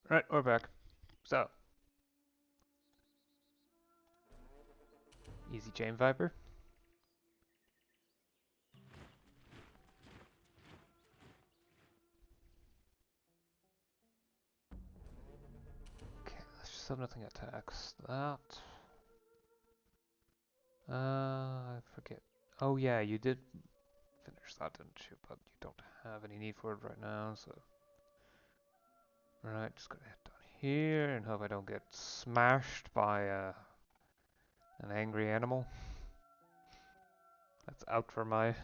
Right, we're back. So, easy chain viper. Okay, let's just have nothing attacks. That. I forget. Oh yeah, you did finish that, didn't you? But you don't have any need for it right now, so. Right, just gonna head down here and hope I don't get smashed by an angry animal. That's out for my. Okay.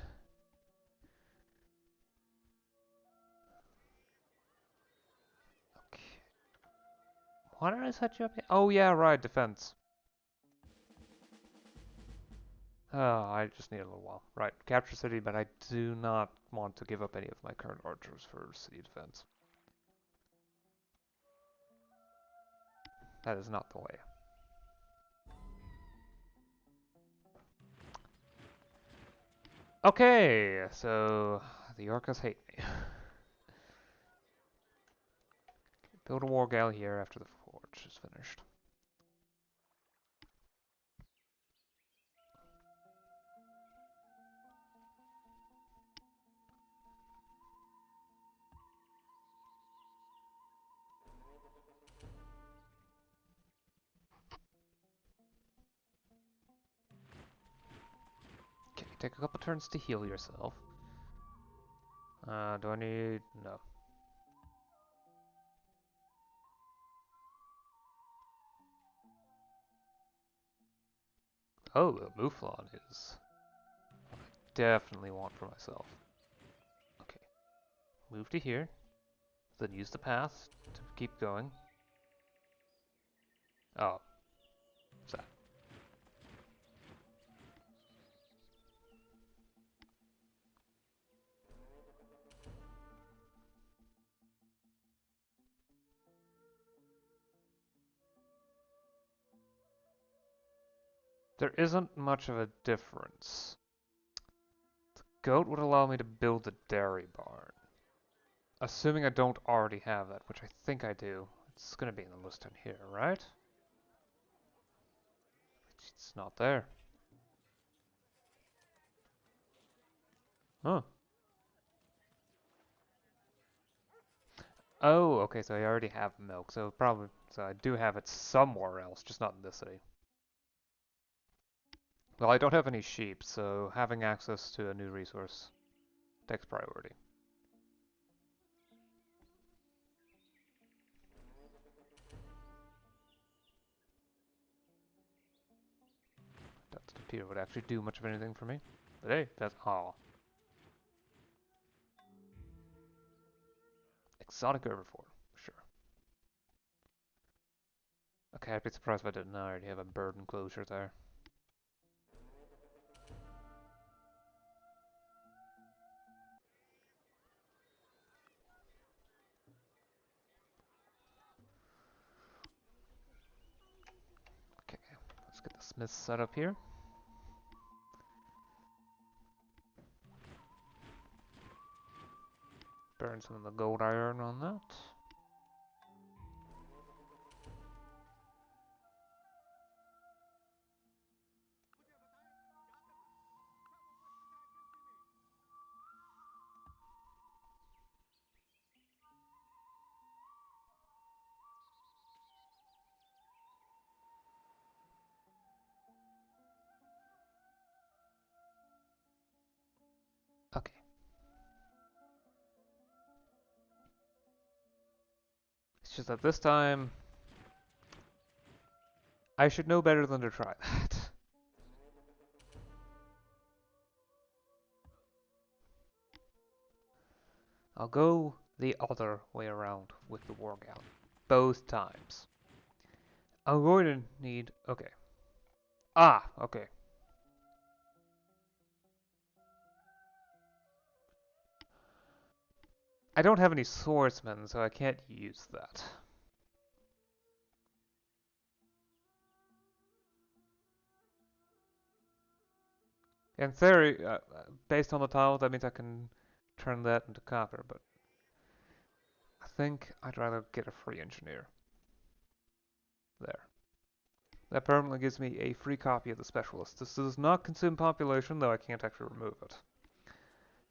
Why did I set you up here? Oh yeah, right, defense. Oh, I just need a little while. Right, capture city, but I do not want to give up any of my current archers for city defense. That is not the way. Okay, so the orcas hate me. Build a war gal here after the forge is finished. Okay, take a couple turns to heal yourself. Do I need... no. Oh, the Mouflon is... what I definitely want for myself. Okay, move to here. Then use the path to keep going. Oh, what's that? There isn't much of a difference. The goat would allow me to build a dairy barn. Assuming I don't already have that, which I think I do. It's gonna be in the list in here, right? It's not there. Huh. Oh, okay, so I already have milk, so probably, so I do have it somewhere else, just not in this city. Well, I don't have any sheep, so having access to a new resource takes priority. Doesn't appear it would actually do much of anything for me. But hey, that's all. Exotic herbivore, sure. Okay, I'd be surprised if I didn't already have a bird enclosure there. Okay, let's get the smith set up here. Burn some of the gold iron on that. Okay. It's just that this time, I should know better than to try that. I'll go the other way around with the war gown. Both times. I'm going to need... okay. Ah, okay. I don't have any swordsmen, so I can't use that. In theory, based on the tile, that means I can turn that into copper, but I think I'd rather get a free engineer. There. That permanently gives me a free copy of the specialist. This does not consume population, though I can't actually remove it.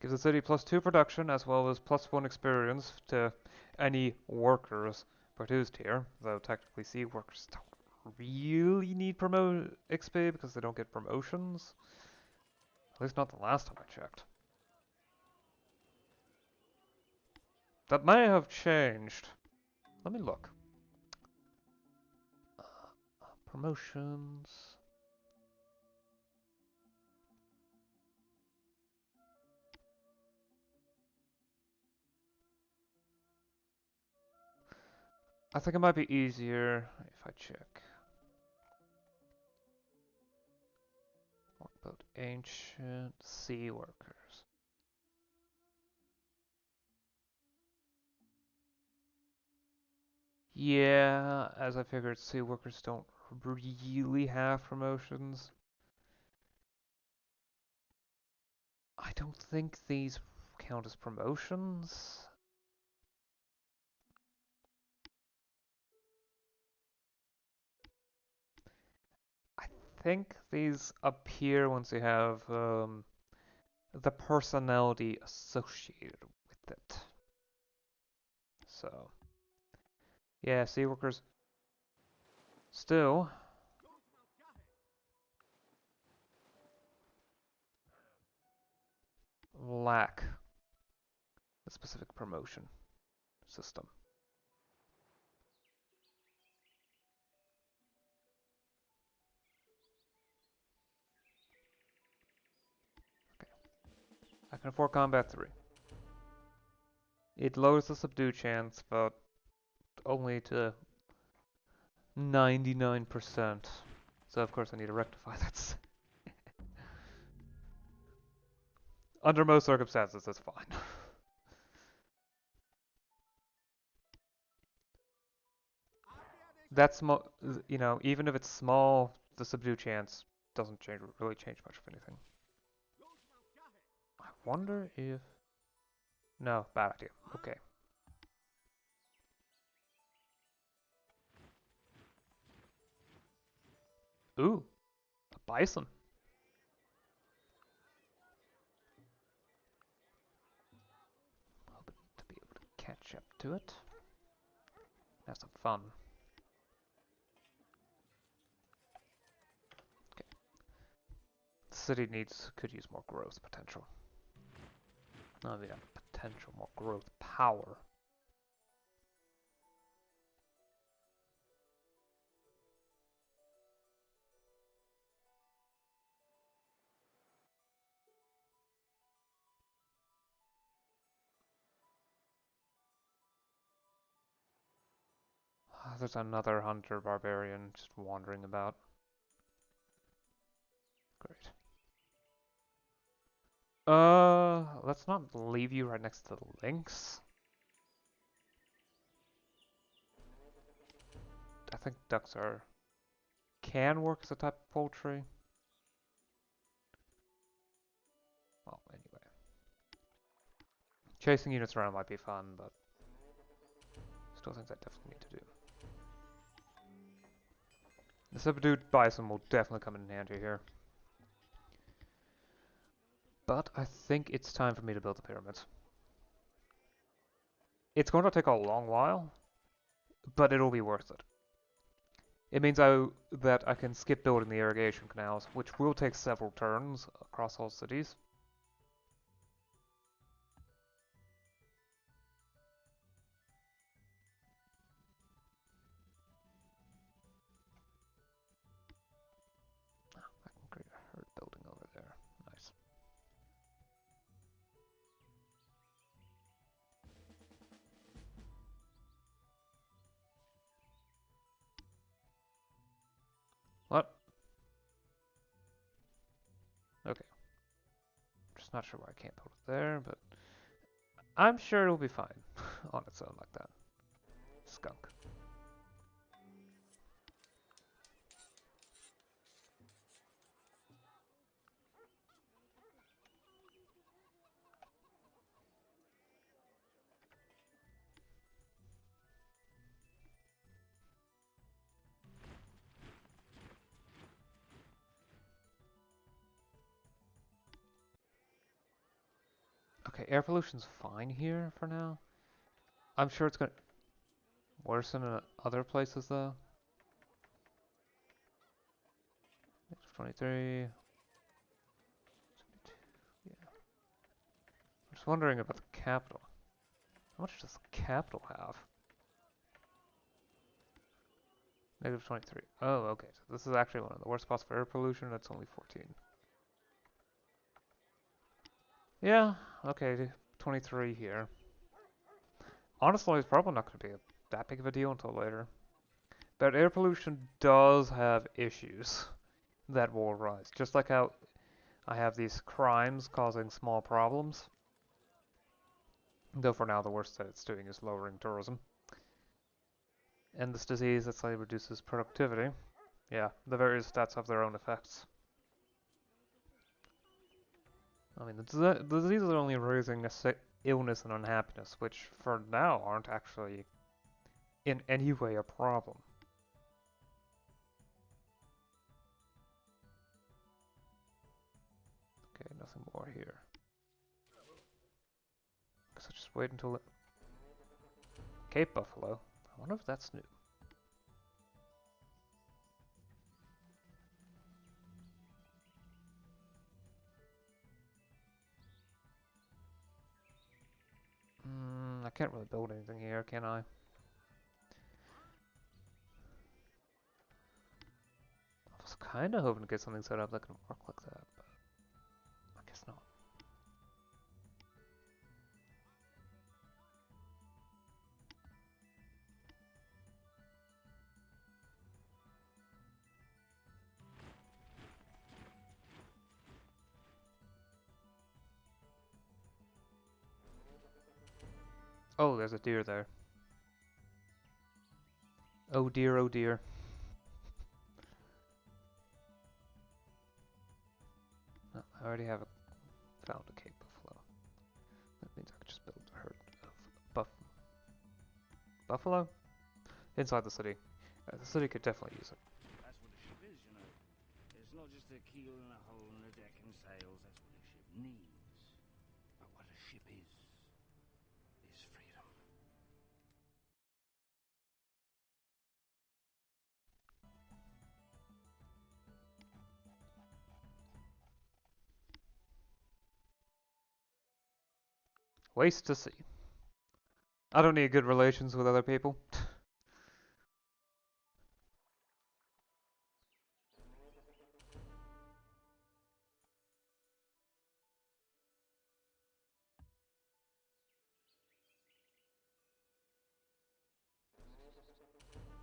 Gives the city +2 production, as well as +1 experience to any workers produced here, though technically sea workers don't really need XP because they don't get promotions. At least not the last time I checked. That may have changed. Let me look. Promotions. I think it might be easier if I check. What about ancient sea workers? Yeah, as I figured, sea workers don't really have promotions. I don't think these count as promotions. I think these appear once you have the personality associated with it. So, yeah, sea workers still lack a specific promotion system. Okay. I can afford combat 3. It lowers the subdue chance, but only to 99%. So of course I need to rectify that. Under most circumstances, that's fine. That's you know, even if it's small, the subdue chance doesn't really change much of anything. I wonder if... No, bad idea. Okay. Ooh, a bison. Hoping to be able to catch up to it. Have some fun. Okay. The city could use more growth potential. Oh yeah, potential, more growth power. There's another hunter barbarian just wandering about. Great. Let's not leave you right next to the lynx. I think ducks can work as a type of poultry. Well, anyway. Chasing units around might be fun, but still things I definitely need to do. The subdued bison will definitely come in handy here. But I think it's time for me to build the pyramids. It's going to take a long while, but it'll be worth it. It means that I can skip building the irrigation canals, which will take several turns across all cities. I can create a herd building over there. Nice. What? Okay. Just not sure why I can't build it there, but I'm sure it'll be fine on its own like that. Skunk. Okay, air pollution's fine here for now. I'm sure it's gonna worsen in other places though. 23. Yeah. I'm just wondering about the capital. How much does the capital have? Negative 23. Oh, okay. So this is actually one of the worst spots for air pollution. That's only 14. Yeah, okay. 23 here. Honestly, it's probably not going to be that big of a deal until later. But air pollution does have issues that will arise. Just like how I have these crimes causing small problems. Though for now, the worst that it's doing is lowering tourism. And this disease that slightly reduces productivity. Yeah, the various stats have their own effects. I mean, the diseases are only raising illness and unhappiness, which for now aren't actually in any way a problem. Okay, nothing more here. Guess I'll just wait until Cape Buffalo. I wonder if that's new. I can't really build anything here, can I? I was kind of hoping to get something set up that can work like that, but I guess not. Oh, there's a deer there. Oh dear, oh dear. No, I already have found a Cape Buffalo. That means I can just build a herd of buffalo inside the city. The city could definitely use it. That's what a ship is, you know. It's not just a keel and a hull and a deck and sails. That's what a ship needs. But what a ship is freedom. Waste to sea. I don't need good relations with other people.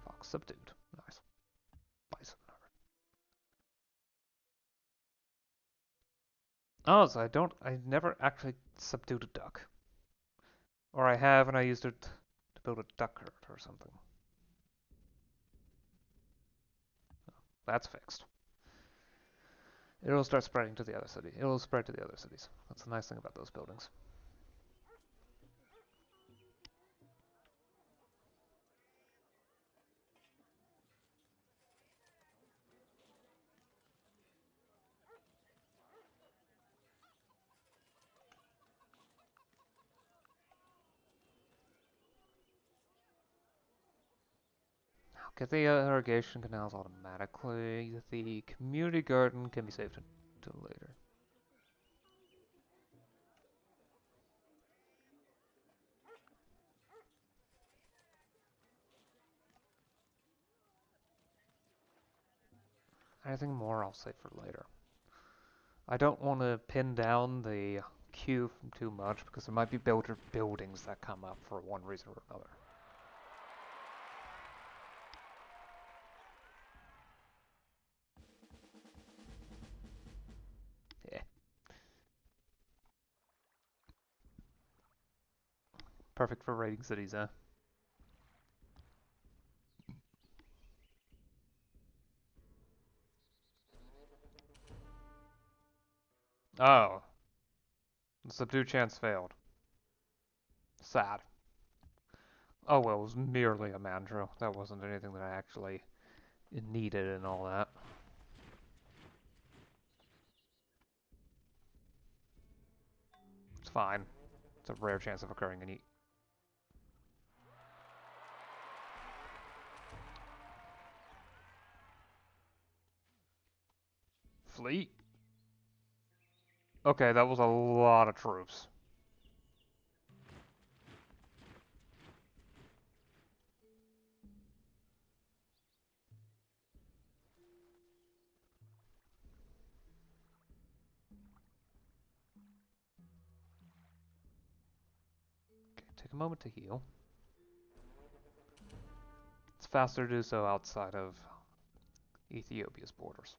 Fox subdued. Nice. Bison. Oh, so I never actually subdued a duck. Or I have and I used it to build a duck herd or something. That's fixed. It'll start spreading to the other city. It'll spread to the other cities. That's the nice thing about those buildings. Get the irrigation canals automatically. The community garden can be saved until later. Anything more I'll save for later. I don't want to pin down the queue too much because there might be builder buildings that come up for one reason or another. Yeah. Perfect for raiding cities, huh? Oh. The subdue chance failed. Sad. Oh well, it was merely a mandrill. That wasn't anything that I actually needed and all that. It's fine. It's a rare chance of occurring in Fleet? Okay, that was a lot of troops. Okay, take a moment to heal. It's faster to do so outside of Ethiopia's borders.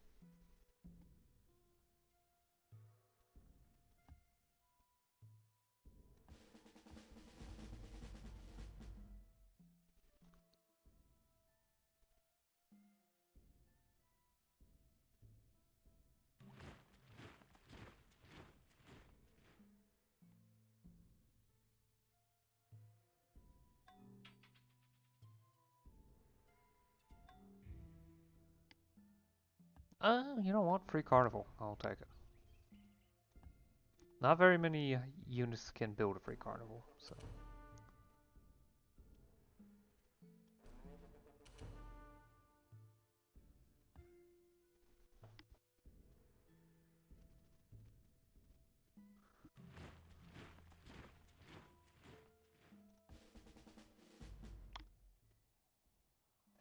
You don't want free carnival. I'll take it. Not very many units can build a free carnival, so.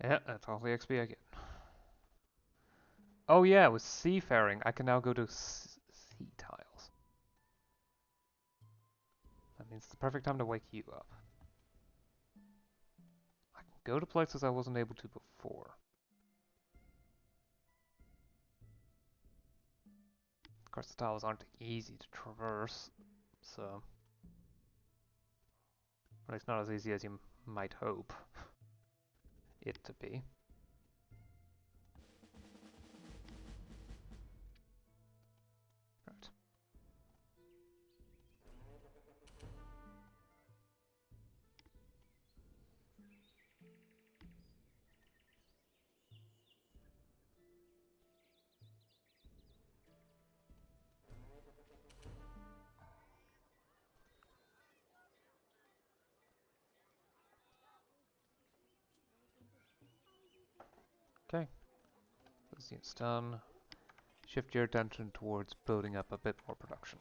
Yeah, that's all the XP I get. Oh yeah, with seafaring, I can now go to sea tiles. That means it's the perfect time to wake you up. I can go to places I wasn't able to before. Of course, the tiles aren't easy to traverse, so. At least not as easy as you might hope it to be. Right. Okay. This unit's done. Shift your attention towards building up a bit more production.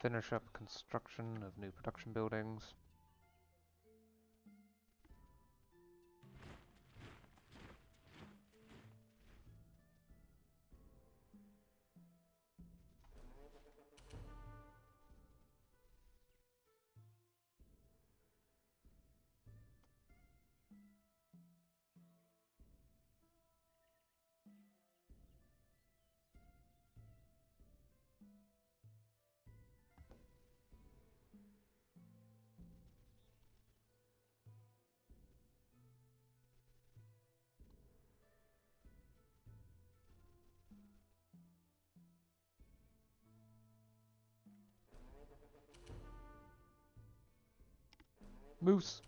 Finish up construction of new production buildings. Moose!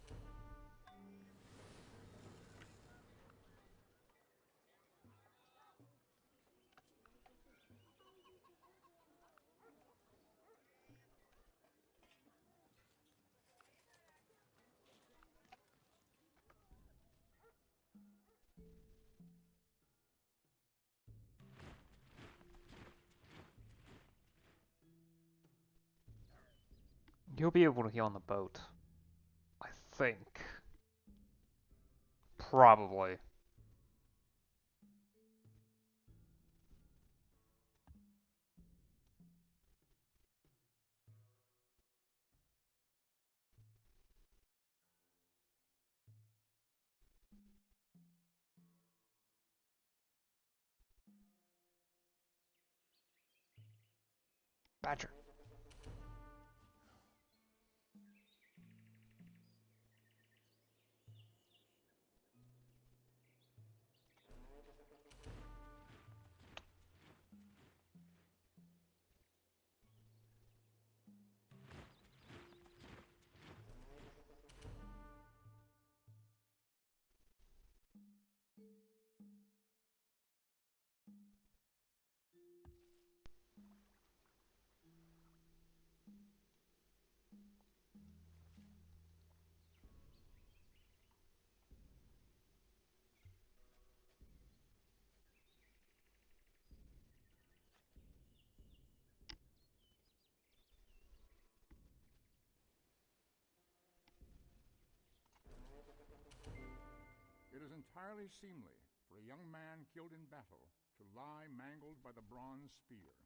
You'll be able to heal on the boat. I think. Probably. Badger. entirely seemly for a young man killed in battle to lie mangled by the bronze spear.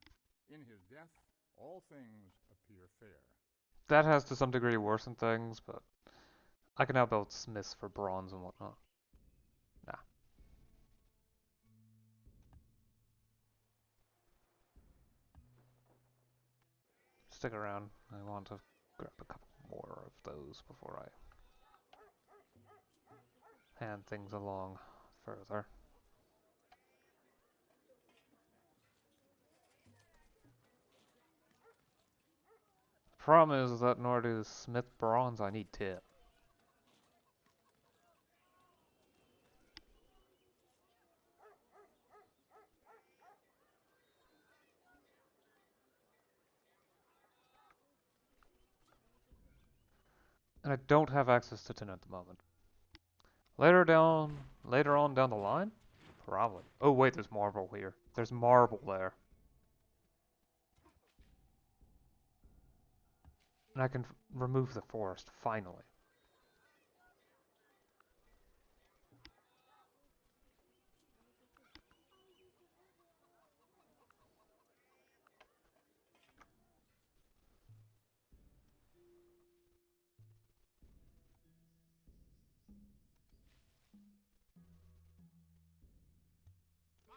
In his death, all things appear fair. That has to some degree worsened things, but I can now build smiths for bronze and whatnot. Nah. Stick around. I want to grab a couple more of those before I hand things along further. The problem is that in order to smith bronze, I need tin. And I don't have access to tin at the moment. Later on down the line? Probably. Oh wait, there's marble here. There's marble there. And I can remove the forest, finally.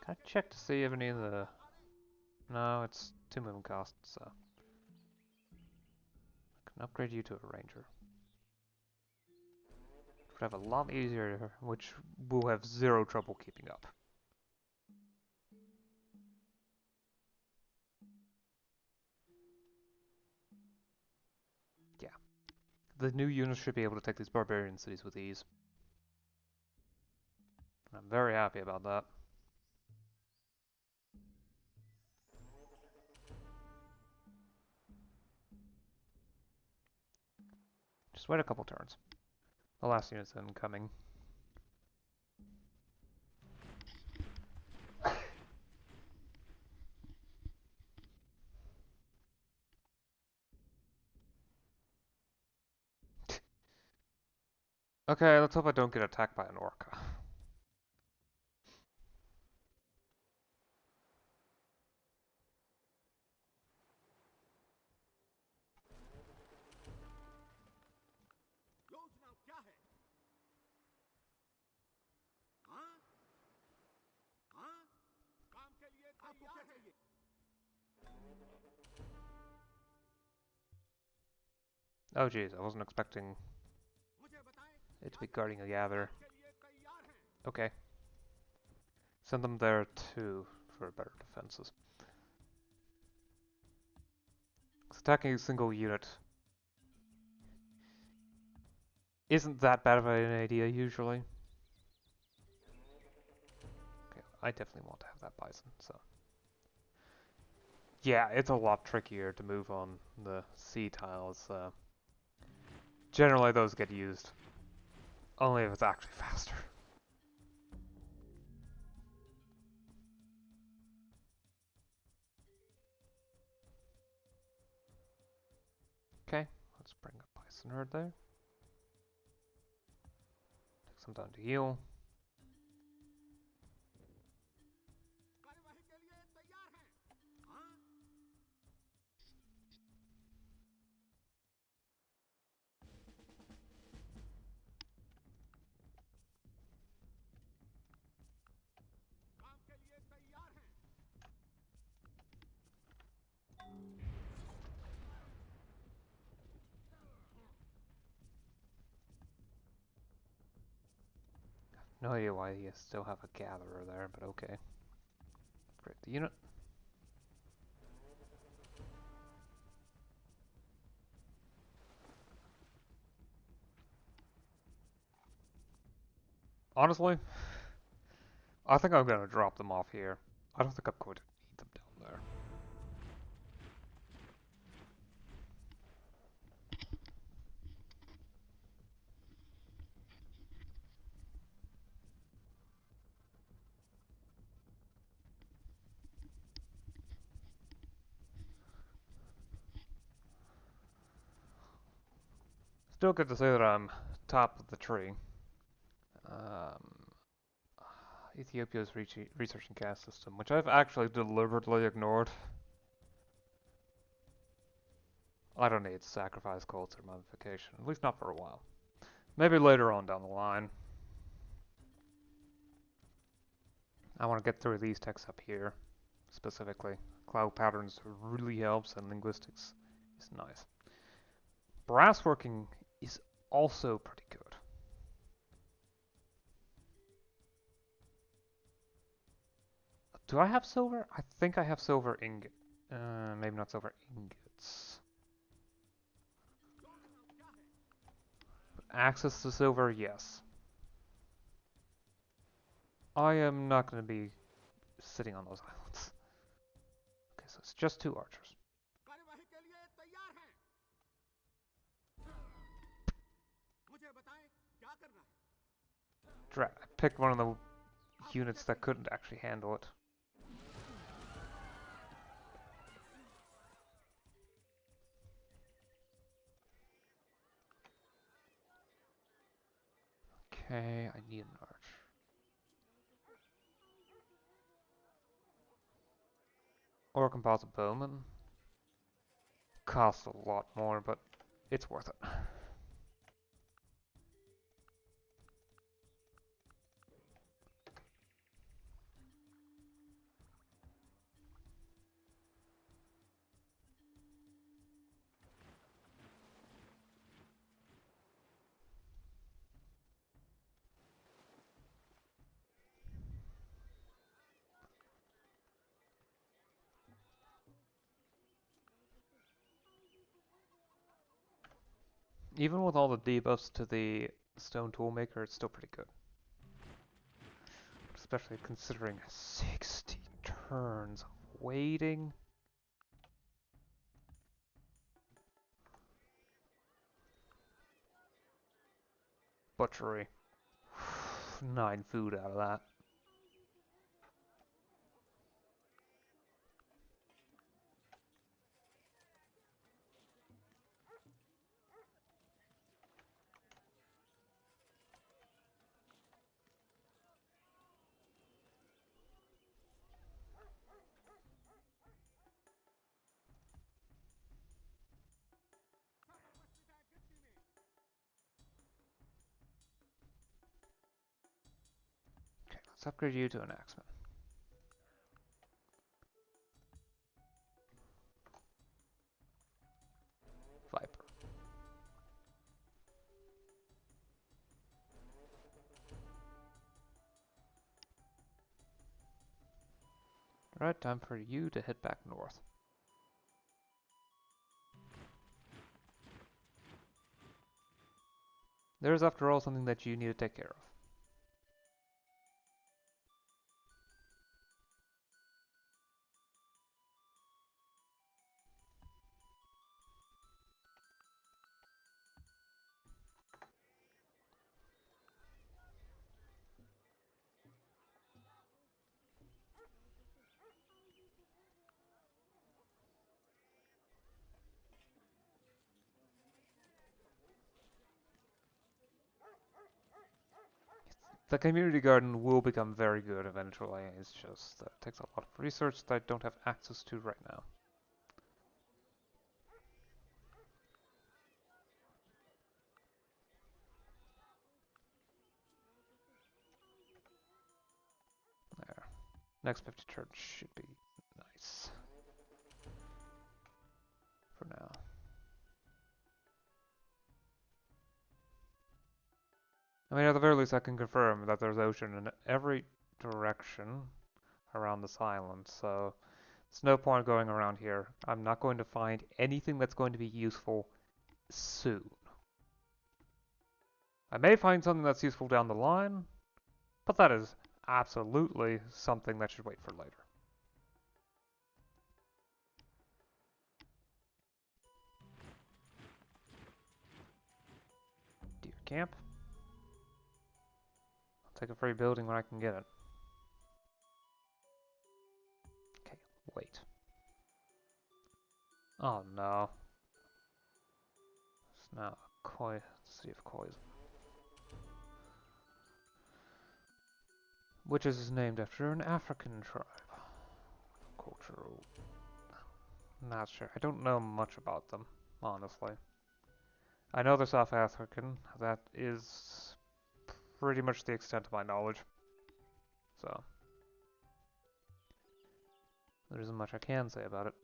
Can I check to see if any of the... No, it's 2 movement cost, so... I can upgrade you to a ranger. Would have a lot easier, which will have zero trouble keeping up. Yeah. The new units should be able to take these barbarian cities with ease. I'm very happy about that. Just wait a couple turns. The last unit's incoming. Okay, let's hope I don't get attacked by an orca. Oh jeez, I wasn't expecting it to be guarding a gather. Okay. Send them there too, for better defenses. Attacking a single unit isn't that bad of an idea usually. Okay, I definitely want to have that bison, so. Yeah, it's a lot trickier to move on the sea tiles. Generally those get used only if it's actually faster. Okay, let's bring a bison herd there. Take some time to heal. No idea why you still have a gatherer there, but okay. Upgrade the unit. Honestly, I think I'm going to drop them off here. I don't think I'm going to need them down there. Still good to say that I'm top of the tree. Ethiopia's researching caste system, which I've actually deliberately ignored. I don't need sacrifice cults or mummification, at least not for a while. Maybe later on down the line. I want to get through these texts up here, specifically. Cloud patterns really helps, and linguistics is nice. Brassworking is also pretty good. Do I have silver? I think I have silver ingot. Maybe not silver ingots. Access to silver, yes. I am not going to be sitting on those islands. Okay, so it's just 2 archers. Drat, I picked one of the units that couldn't actually handle it. Okay, I need an arch. Or a composite bowman. Costs a lot more, but it's worth it. Even with all the debuffs to the stone toolmaker, it's still pretty good. Especially considering 60 turns of waiting. Butchery. 9 food out of that. Okay, let's upgrade you to an Axum. Viper. Alright, time for you to head back north. There's, after all, something that you need to take care of. The community garden will become very good eventually. It's just that it takes a lot of research that I don't have access to right now. There. Next 50 turns should be nice. For now. I mean, at the very least, I can confirm that there's ocean in every direction around this island, so there's no point going around here. I'm not going to find anything that's going to be useful soon. I may find something that's useful down the line, but that is absolutely something that should wait for later. Deer camp. I'll take a free building when I can get it. Okay, wait. Oh no. It's now a City of Koi. which is named after an African tribe. Cultural. Not sure. I don't know much about them, honestly. I know they're South African. That is pretty much the extent of my knowledge. So, there isn't much I can say about it.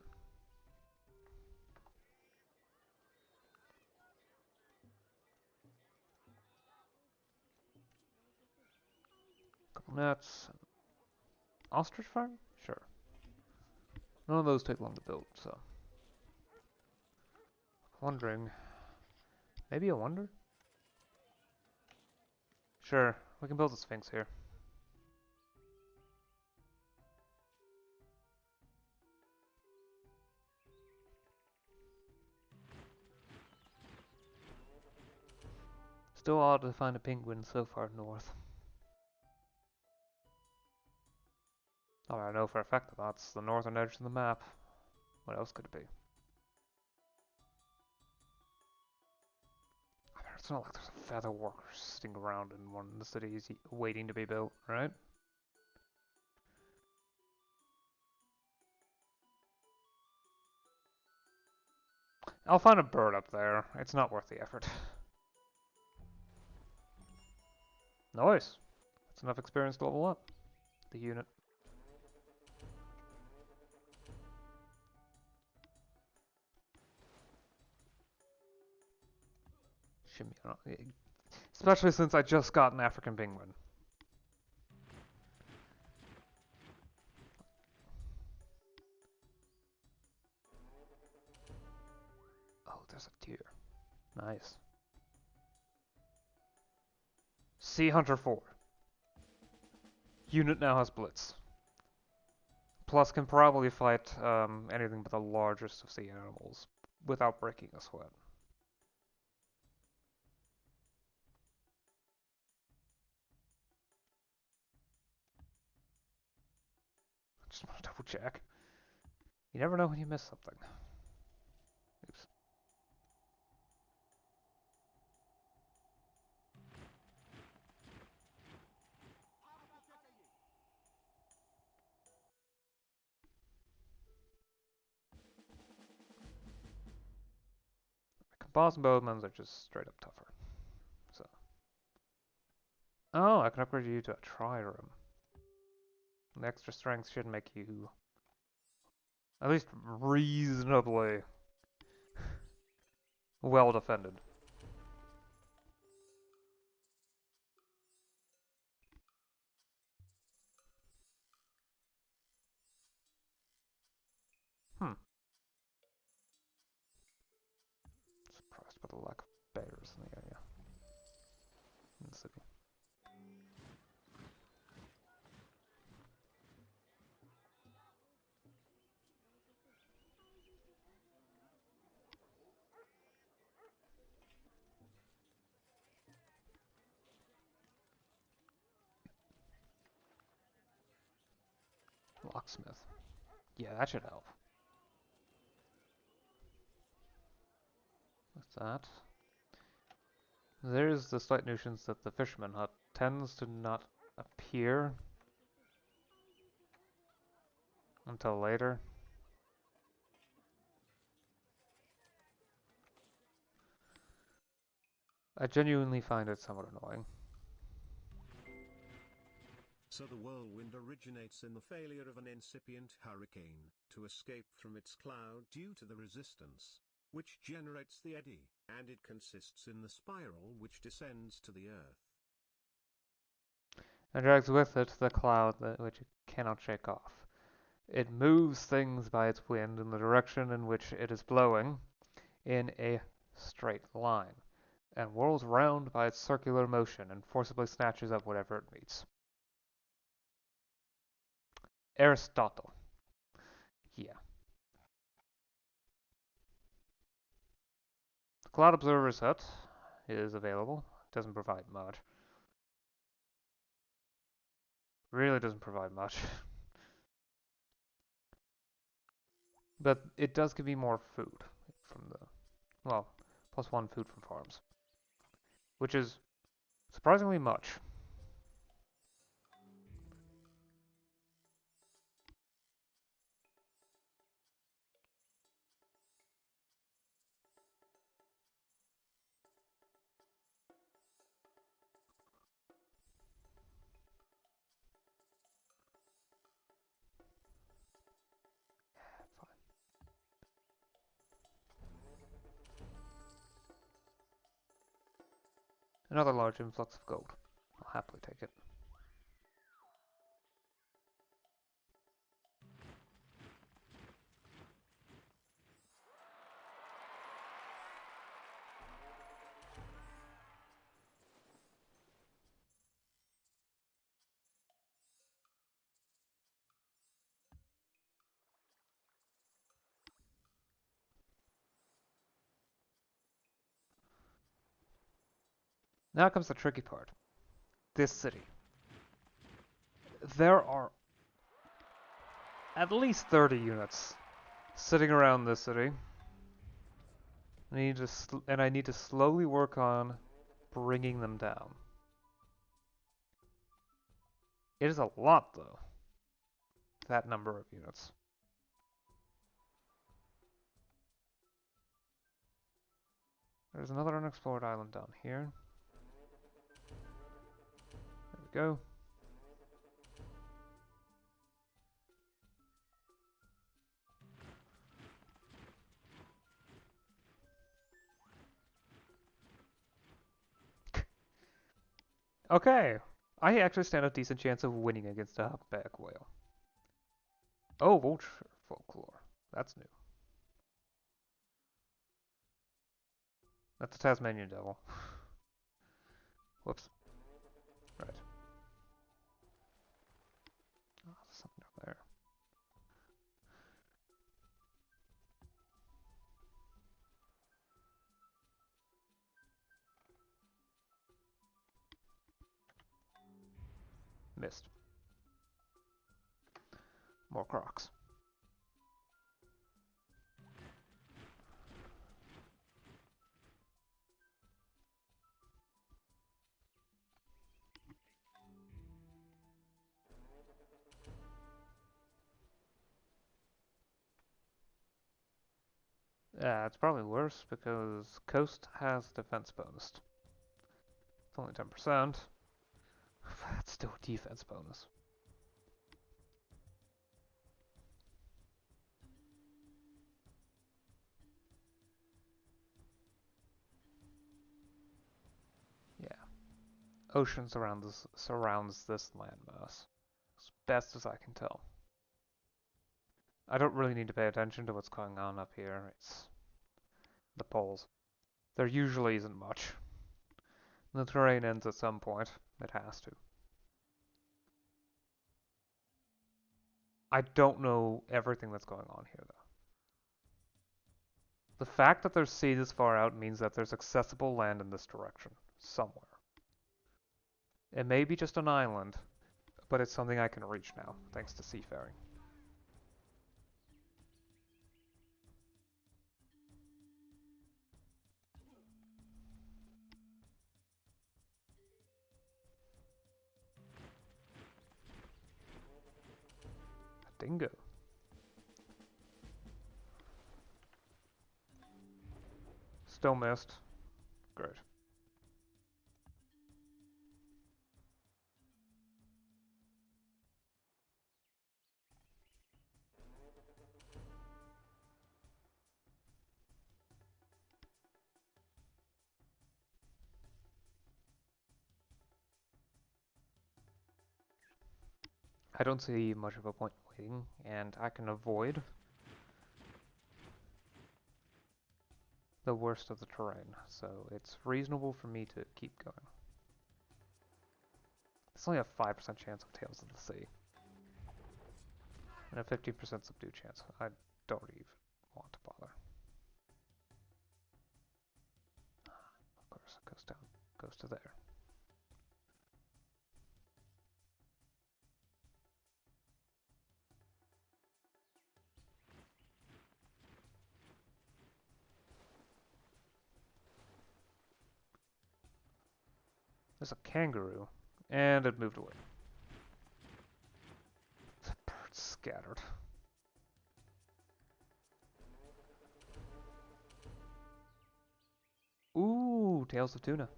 Couple nets. Ostrich farm? Sure. None of those take long to build, so. Wondering. Maybe a wonder? Sure, we can build a sphinx here. Still odd to find a penguin so far north. Oh, I know for a fact that that's the northern edge of the map. What else could it be? I mean, it's not like there's a feather worker sitting around in one of the cities waiting to be built, right? I'll find a bird up there. It's not worth the effort. Nice. That's enough experience to level up the unit. Shimmy, especially since I just got an African penguin. Oh, there's a deer. Nice. Sea Hunter 4. Unit now has Blitz. Plus can probably fight anything but the largest of sea animals without breaking a sweat. I just want to double check. You never know when you miss something. Oops. Boss bowmans are just straight up tougher. So. Oh, I can upgrade you to a trireme. The extra strength should make you at least reasonably well defended. Surprised by the lack of bears in the area. In the city. Locksmith. Yeah, that should help. What's that? There's the slight nuisance that the fisherman hut tends to not appear until later. I genuinely find it somewhat annoying. So the whirlwind originates in the failure of an incipient hurricane to escape from its cloud due to the resistance, which generates the eddy, and it consists in the spiral which descends to the earth. And drags with it the cloud which it cannot shake off. It moves things by its wind in the direction in which it is blowing in a straight line, and whirls round by its circular motion and forcibly snatches up whatever it meets. Aristotle. Yeah. The Cloud Observer's hut is available. Doesn't provide much. Really doesn't provide much. But it does give me more food from the, well, +1 food from farms. Which is surprisingly much. Another large influx of gold. I'll happily take it. Now comes the tricky part. This city. There are at least 30 units sitting around this city. I need to slowly work on bringing them down. It is a lot, though. That number of units. There's another unexplored island down here. There we go. Okay, I actually stand a decent chance of winning against a humpback whale. Oh, vulture folklore. That's new. That's a Tasmanian devil. Whoops. Right. Oh, there's something down there. Missed. More crocs. Yeah, it's probably worse because coast has defense bonus. It's only 10%. That's still a defense bonus. Yeah. Ocean surrounds this landmass. As best as I can tell. I don't really need to pay attention to what's going on up here. It's the poles. There usually isn't much. The terrain ends at some point. It has to. I don't know everything that's going on here, though. The fact that there's sea this far out means that there's accessible land in this direction, somewhere. It may be just an island, but it's something I can reach now, thanks to seafaring. A dingo. Still missed. Great. I don't see much of a point in waiting, and I can avoid the worst of the terrain, so it's reasonable for me to keep going. It's only a 5% chance of Tales of the Sea, and a 50% subdue chance. I don't even want to bother. Of course, it goes down, goes to there. There's a kangaroo, and it moved away. The bird's scattered. Ooh, tails of tuna.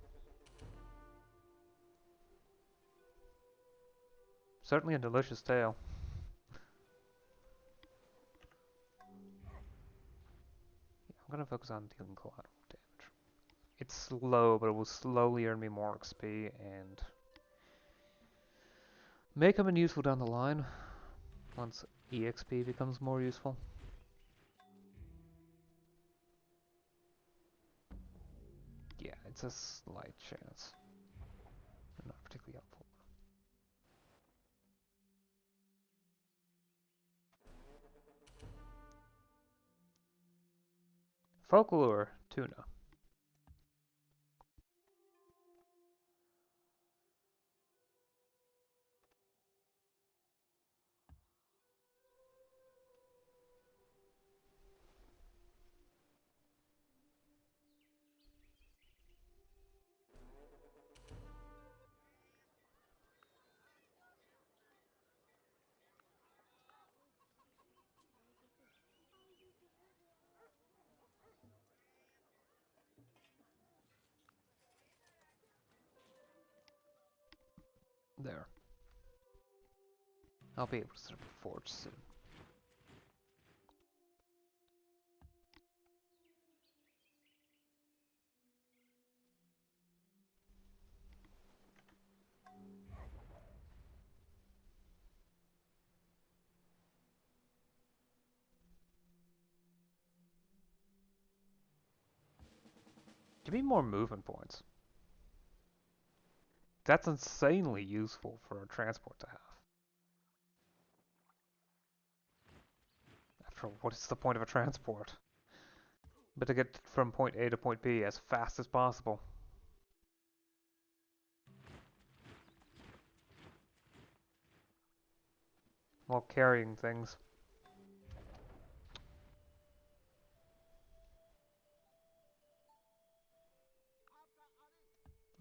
Certainly a delicious tail. Yeah, I'm gonna focus on dealing collateral damage. It's slow, but it will slowly earn me more XP and may come in useful down the line once EXP becomes more useful. Yeah, it's a slight chance. Not particularly helpful. Folklore, tuna. There. I'll be able to set up a forge soon. Give me more movement points. That's insanely useful for a transport to have. After all, what is the point of a transport? But to get from point A to point B as fast as possible. While carrying things.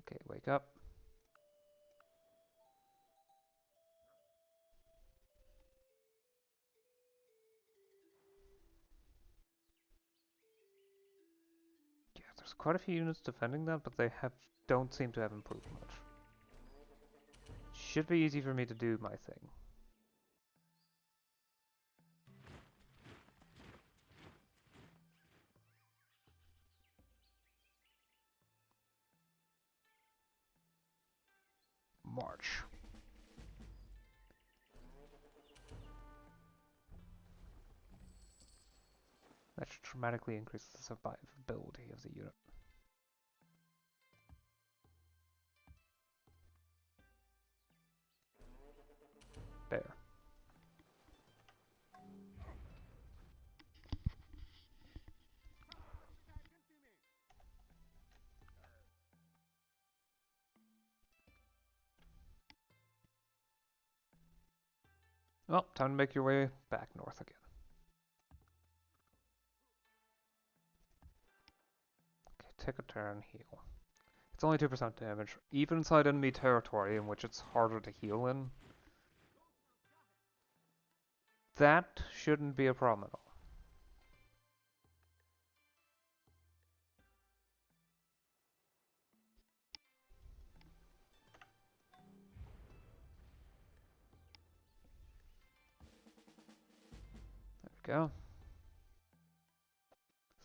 Okay, wake up. Yeah, there's quite a few units defending that, but they don't seem to have improved much. Should be easy for me to do my thing. March. That should dramatically increase the survivability of the unit. There. Well, time to make your way back north again. Okay, take a turn, heal. It's only 2% damage. Even inside enemy territory, in which it's harder to heal in, that shouldn't be a problem at all. There we go.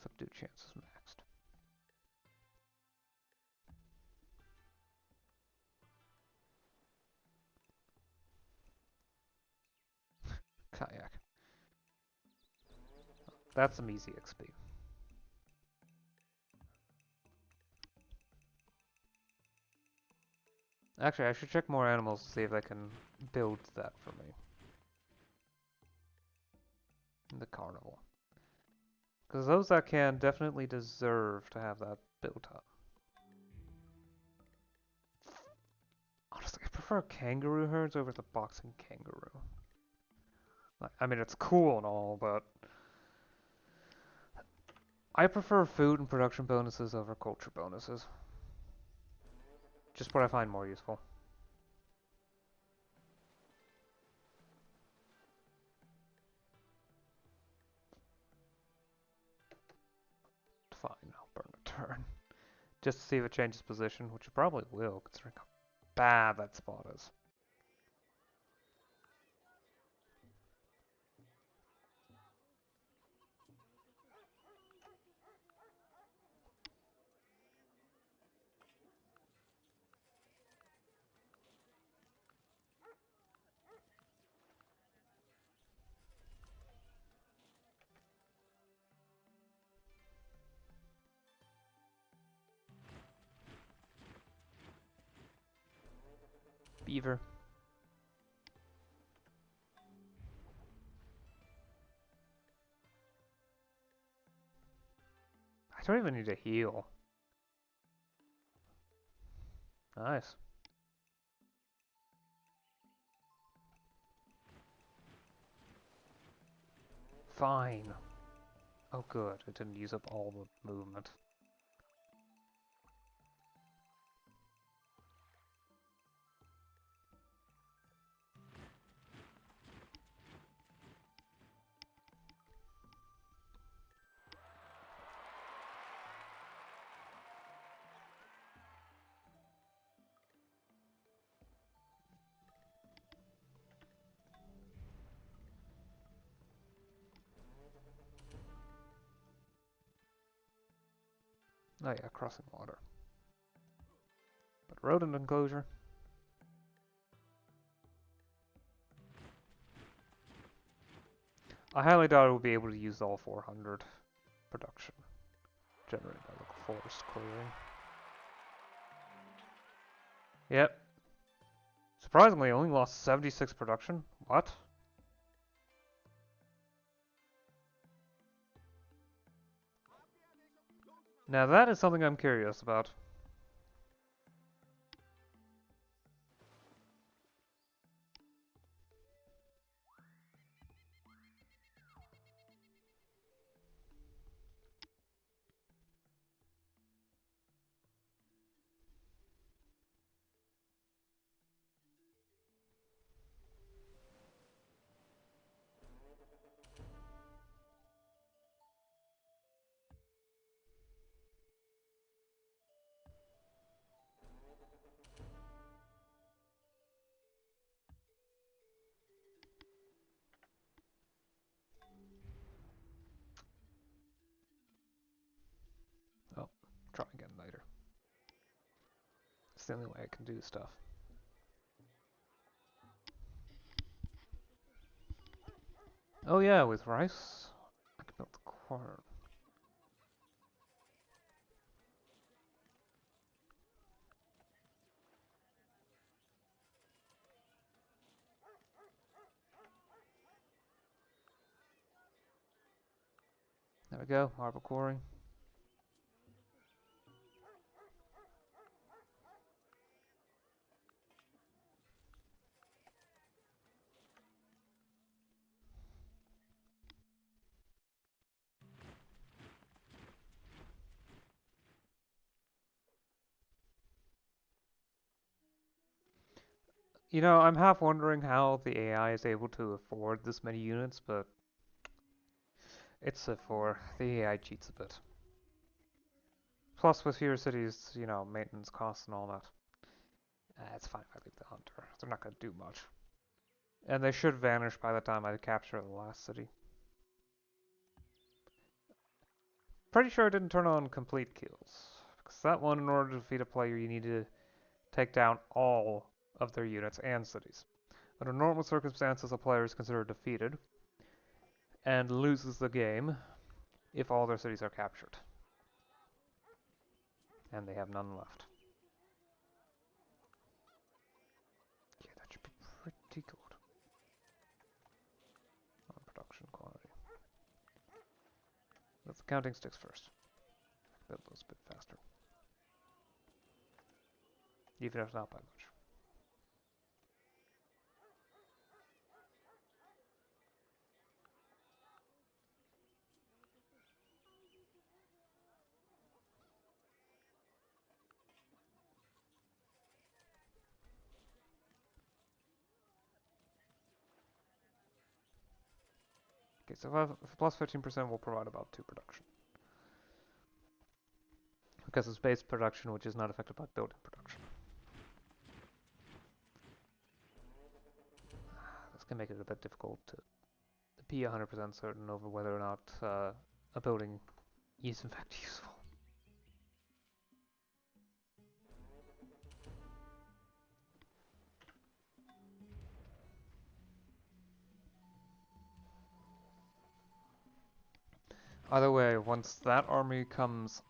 Subdue chances maxed. Kayak. That's some easy XP. Actually, I should check more animals to see if I can build that for me. In the carnival. Because those that can definitely deserve to have that built up. Honestly, I prefer kangaroo herds over the boxing kangaroo. I mean, it's cool and all, but I prefer food and production bonuses over culture bonuses. Just what I find more useful. Fine, I'll burn a turn. Just to see if it changes position, which it probably will, considering how bad that spot is. beaver. I don't even need to heal. Nice. Fine. Oh good, it didn't use up all the movement. Oh yeah, crossing water. But rodent enclosure? I highly doubt it will be able to use all 400 production generated by the forest clearing. Yep. Surprisingly, I only lost 76 production. What? Now that is something I'm curious about. Oh, try again later. It's the only way I can do stuff. Oh yeah, with rice, I can build the corn. There we go, marble quarry. You know, I'm half wondering how the AI is able to afford this many units, but it's a 4. The AI cheats a bit. Plus, with fewer cities, you know, maintenance costs and all that. It's fine if I leave the hunter. They're not going to do much. And they should vanish by the time I capture the last city. Pretty sure I didn't turn on complete kills. Because that one, in order to defeat a player, you need to take down all of their units and cities. Under normal circumstances, a player is considered defeated and loses the game if all their cities are captured. And they have none left. Yeah, that should be pretty good. On production quantity. Let the counting sticks first. Build those a bit faster. Even if not by much. Okay, so plus 15% will provide about 2 production. Because it's base production, which is not affected by building production. This can make it a bit difficult to be 100% certain over whether or not a building is in fact useful. Either way, once that army comes...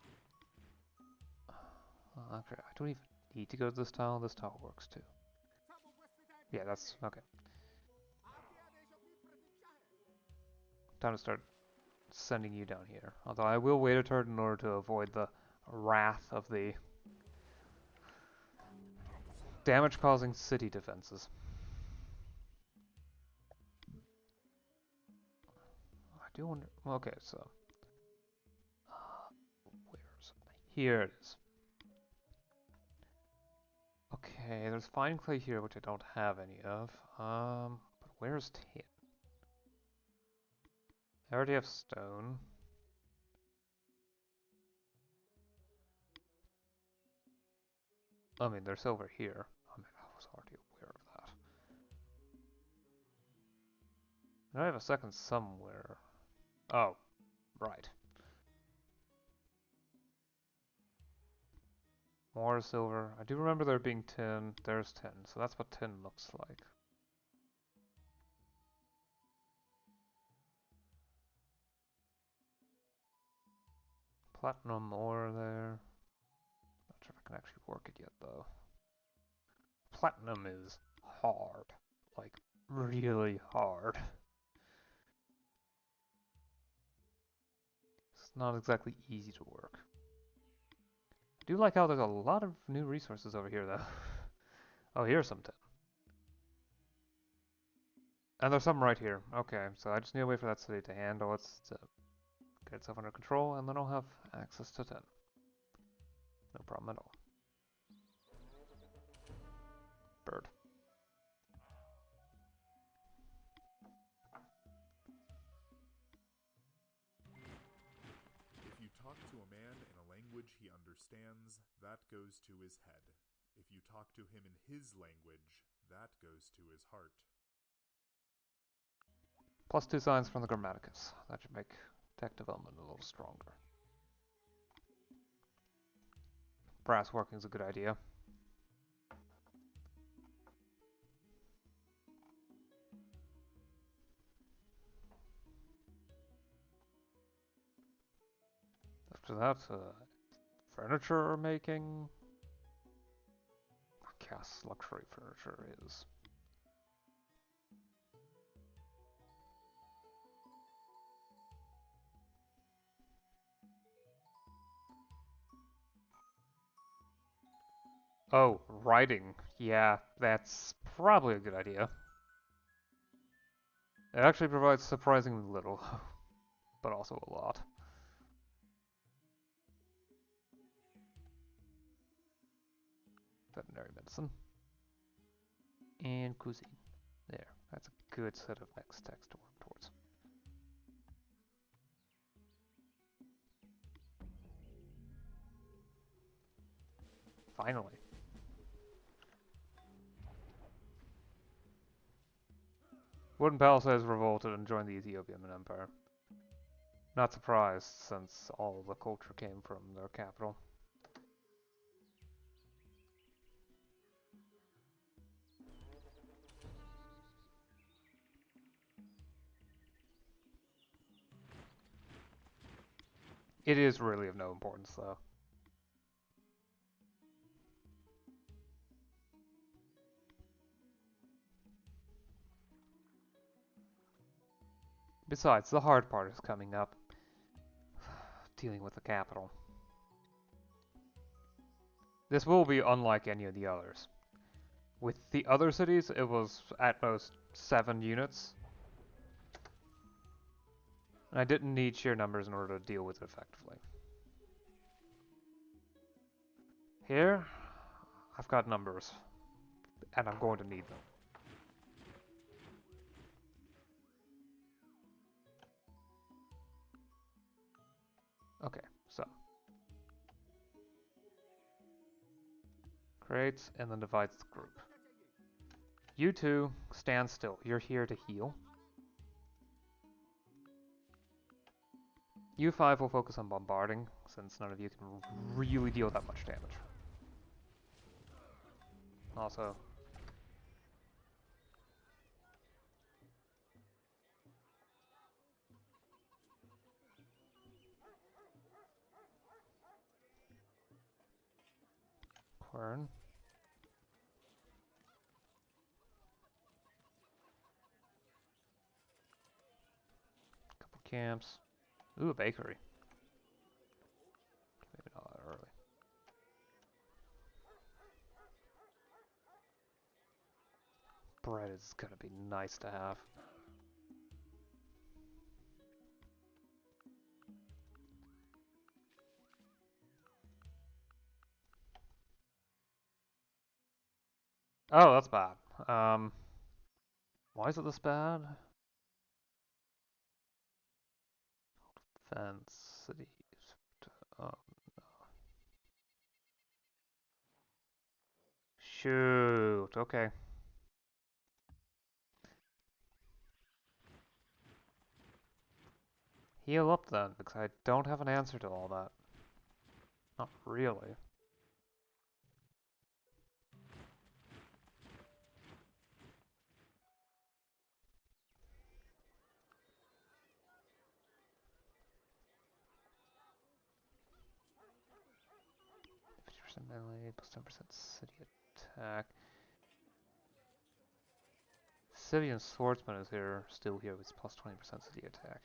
actually, I don't even need to go to this tile. This tile works too. Yeah, that's okay. Time to start sending you down here. Although I will wait a turn in order to avoid the wrath of the damage-causing city defenses. I do wonder. Okay, so where's here it is. Okay, there's fine clay here, which I don't have any of. But where's tin? I already have stone. I mean, there's silver here. I mean, I was already aware of that. And I have a second somewhere. Oh, right. More silver. I do remember there being tin. There's tin, so that's what tin looks like. Platinum ore there. Not sure if I can actually work it yet, though. Platinum is hard. Like, really hard. It's not exactly easy to work. I do like how there's a lot of new resources over here, though. Oh, here's some tin. And there's some right here. Okay, so I just need to wait for that city to handle it, to get itself under control, and then I'll have access to tin. No problem at all. Bird. If you talk to a man in a language he understands, that goes to his head. If you talk to him in his language, that goes to his heart. Plus 2 signs from the Grammaticus. That should make tech development a little stronger. Brass working is a good idea. After that, furniture making. I guess luxury furniture is. Oh, writing. Yeah, that's probably a good idea. It actually provides surprisingly little, but also a lot. Veterinary medicine. And cuisine. There, that's a good set of next techs to work towards. Finally. Wooden Palace has revolted and joined the Ethiopian Empire. Not surprised, since all the culture came from their capital. It is really of no importance, though. Besides, the hard part is coming up. Dealing with the capital. This will be unlike any of the others. With the other cities, it was at most 7 units. And I didn't need sheer numbers in order to deal with it effectively. Here, I've got numbers. And I'm going to need them. Okay, so. Creates and then divides the group. You two, stand still. You're here to heal. You five will focus on bombarding, since none of you can really deal that much damage. Also, Quern. camps. Ooh, a bakery. Maybe not that early. Bread is gonna be nice to have. Oh, that's bad. Why is it this bad? Fence, cities. Oh, shoot. Okay. Heal up then, because I don't have an answer to all that. Not really. +50% melee, +10% city attack. Scythian swordsman is here, still here with +20% city attack.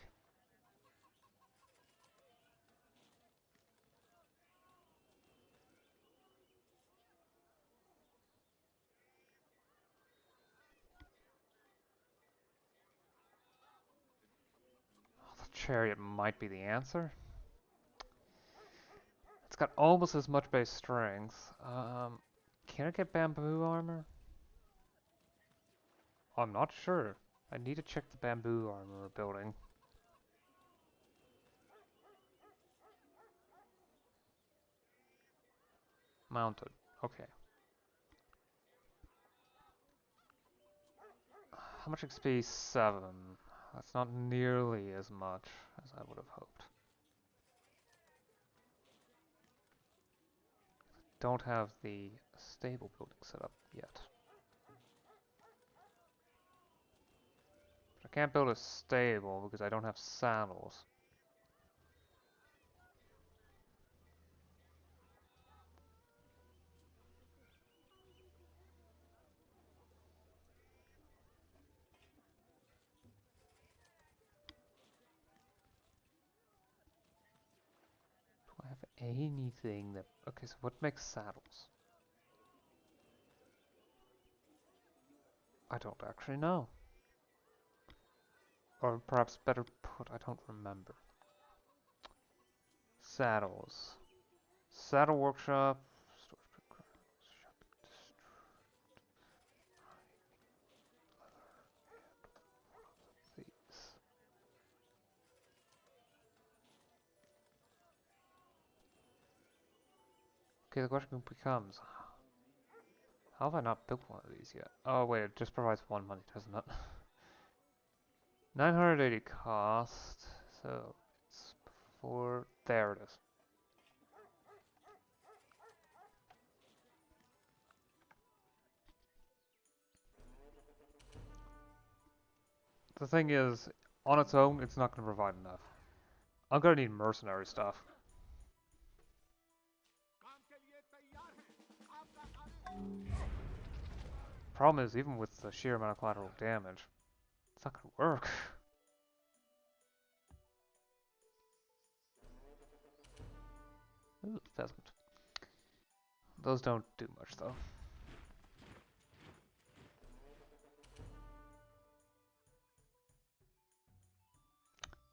Oh, the chariot might be the answer. It's got almost as much base strength. Can I get bamboo armor? I'm not sure. I need to check the bamboo armor building. Mounted. Okay. How much XP? 7. That's not nearly as much as I would have hoped. Don't have the stable building set up yet. But I can't build a stable because I don't have saddles. Do I have anything that... Okay, so what makes saddles? I don't actually know. Or perhaps better put, I don't remember. Saddles. Saddle workshop. These. Okay, the question becomes, how have I not built one of these yet? Oh wait, it just provides 1 money, doesn't it? 980 cost, so it's before, there it is. The thing is, on its own, it's not going to provide enough. I'm going to need mercenary stuff. Problem is, even with the sheer amount of collateral damage, it's not going to work. Ooh, pheasant. Those don't do much though.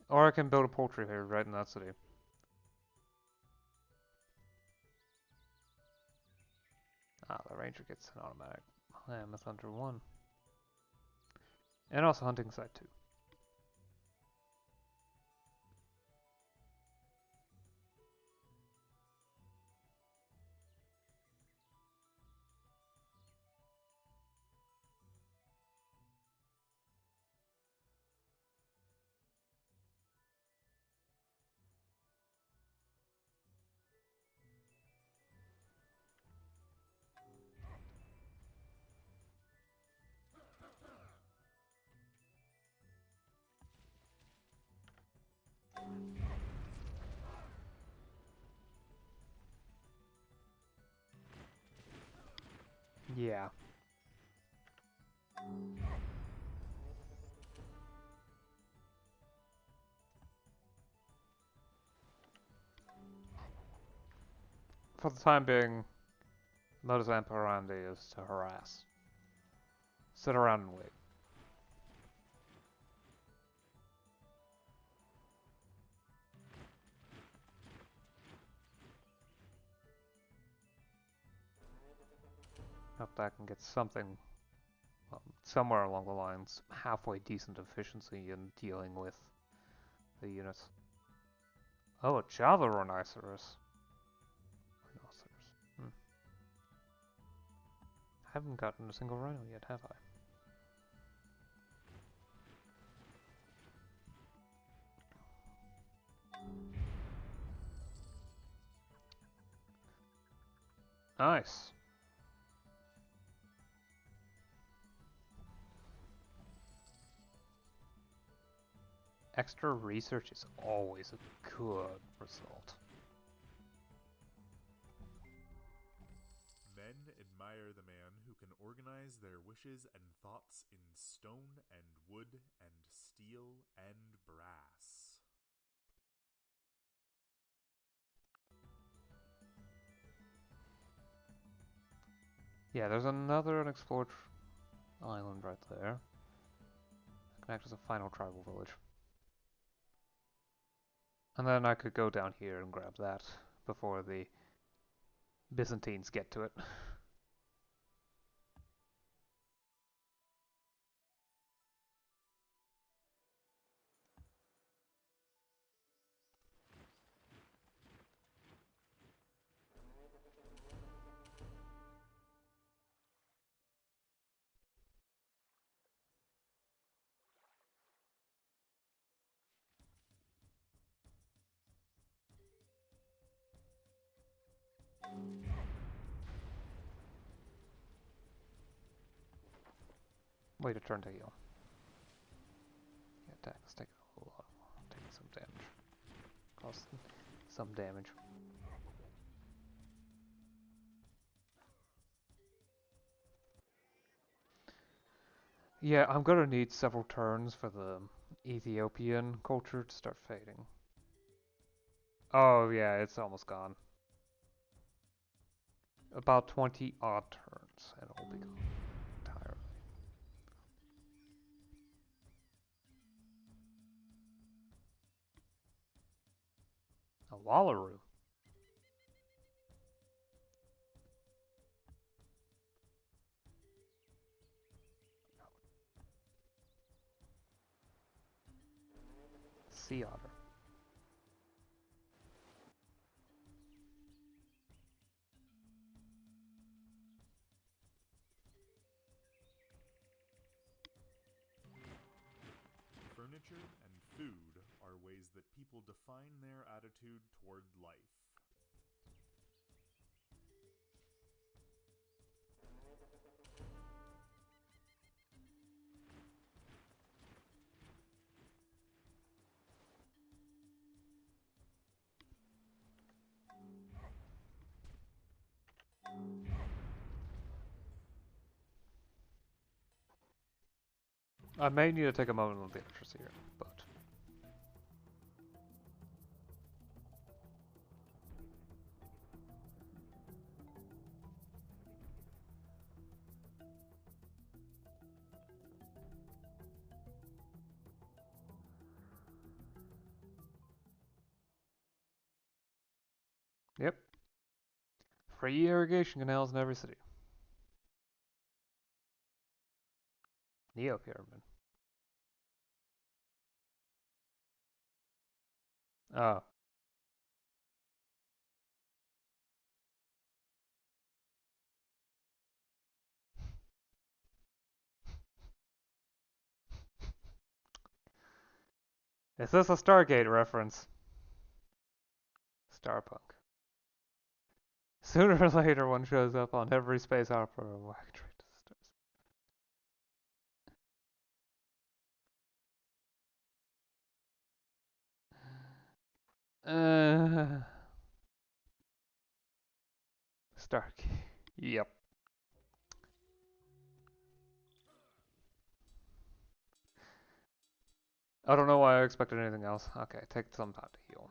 Or I can build a poultry here right in that city. Ah, the ranger gets an automatic mammoth under 1. And also hunting side 2. Yeah. for the time being, modus operandi is to harass. Sit around and wait. Hope that I can get something, well, somewhere along the lines, halfway decent efficiency in dealing with the units. Oh, a Java rhinoceros. Hmm. I haven't gotten a single rhino yet, have I? Nice. Extra research is always a good result. Men admire the man who can organize their wishes and thoughts in stone and wood and steel and brass. Yeah, there's another unexplored island right there. Connect as a final tribal village. And then I could go down here and grab that before the Byzantines get to it. Wait a turn to heal. Yeah, attack. Let's take a lot. Take some damage. Cause some damage. Yeah, I'm gonna need several turns for the Ethiopian culture to start fading. Oh yeah, it's almost gone. About 20 odd turns, and it'll be gone entirely. A Wallaroo. Sea otter. Furniture and food are ways that people define their attitude toward life. I may need to take a moment on the electricity here, but... Yep. Free irrigation canals in every city. Neo-pyramid. Oh. Is this a Stargate reference? Starpunk. Sooner or later one shows up on every space opera or whack trade to the stars. Stark. Yep. I don't know why I expected anything else. Okay, take some time to heal.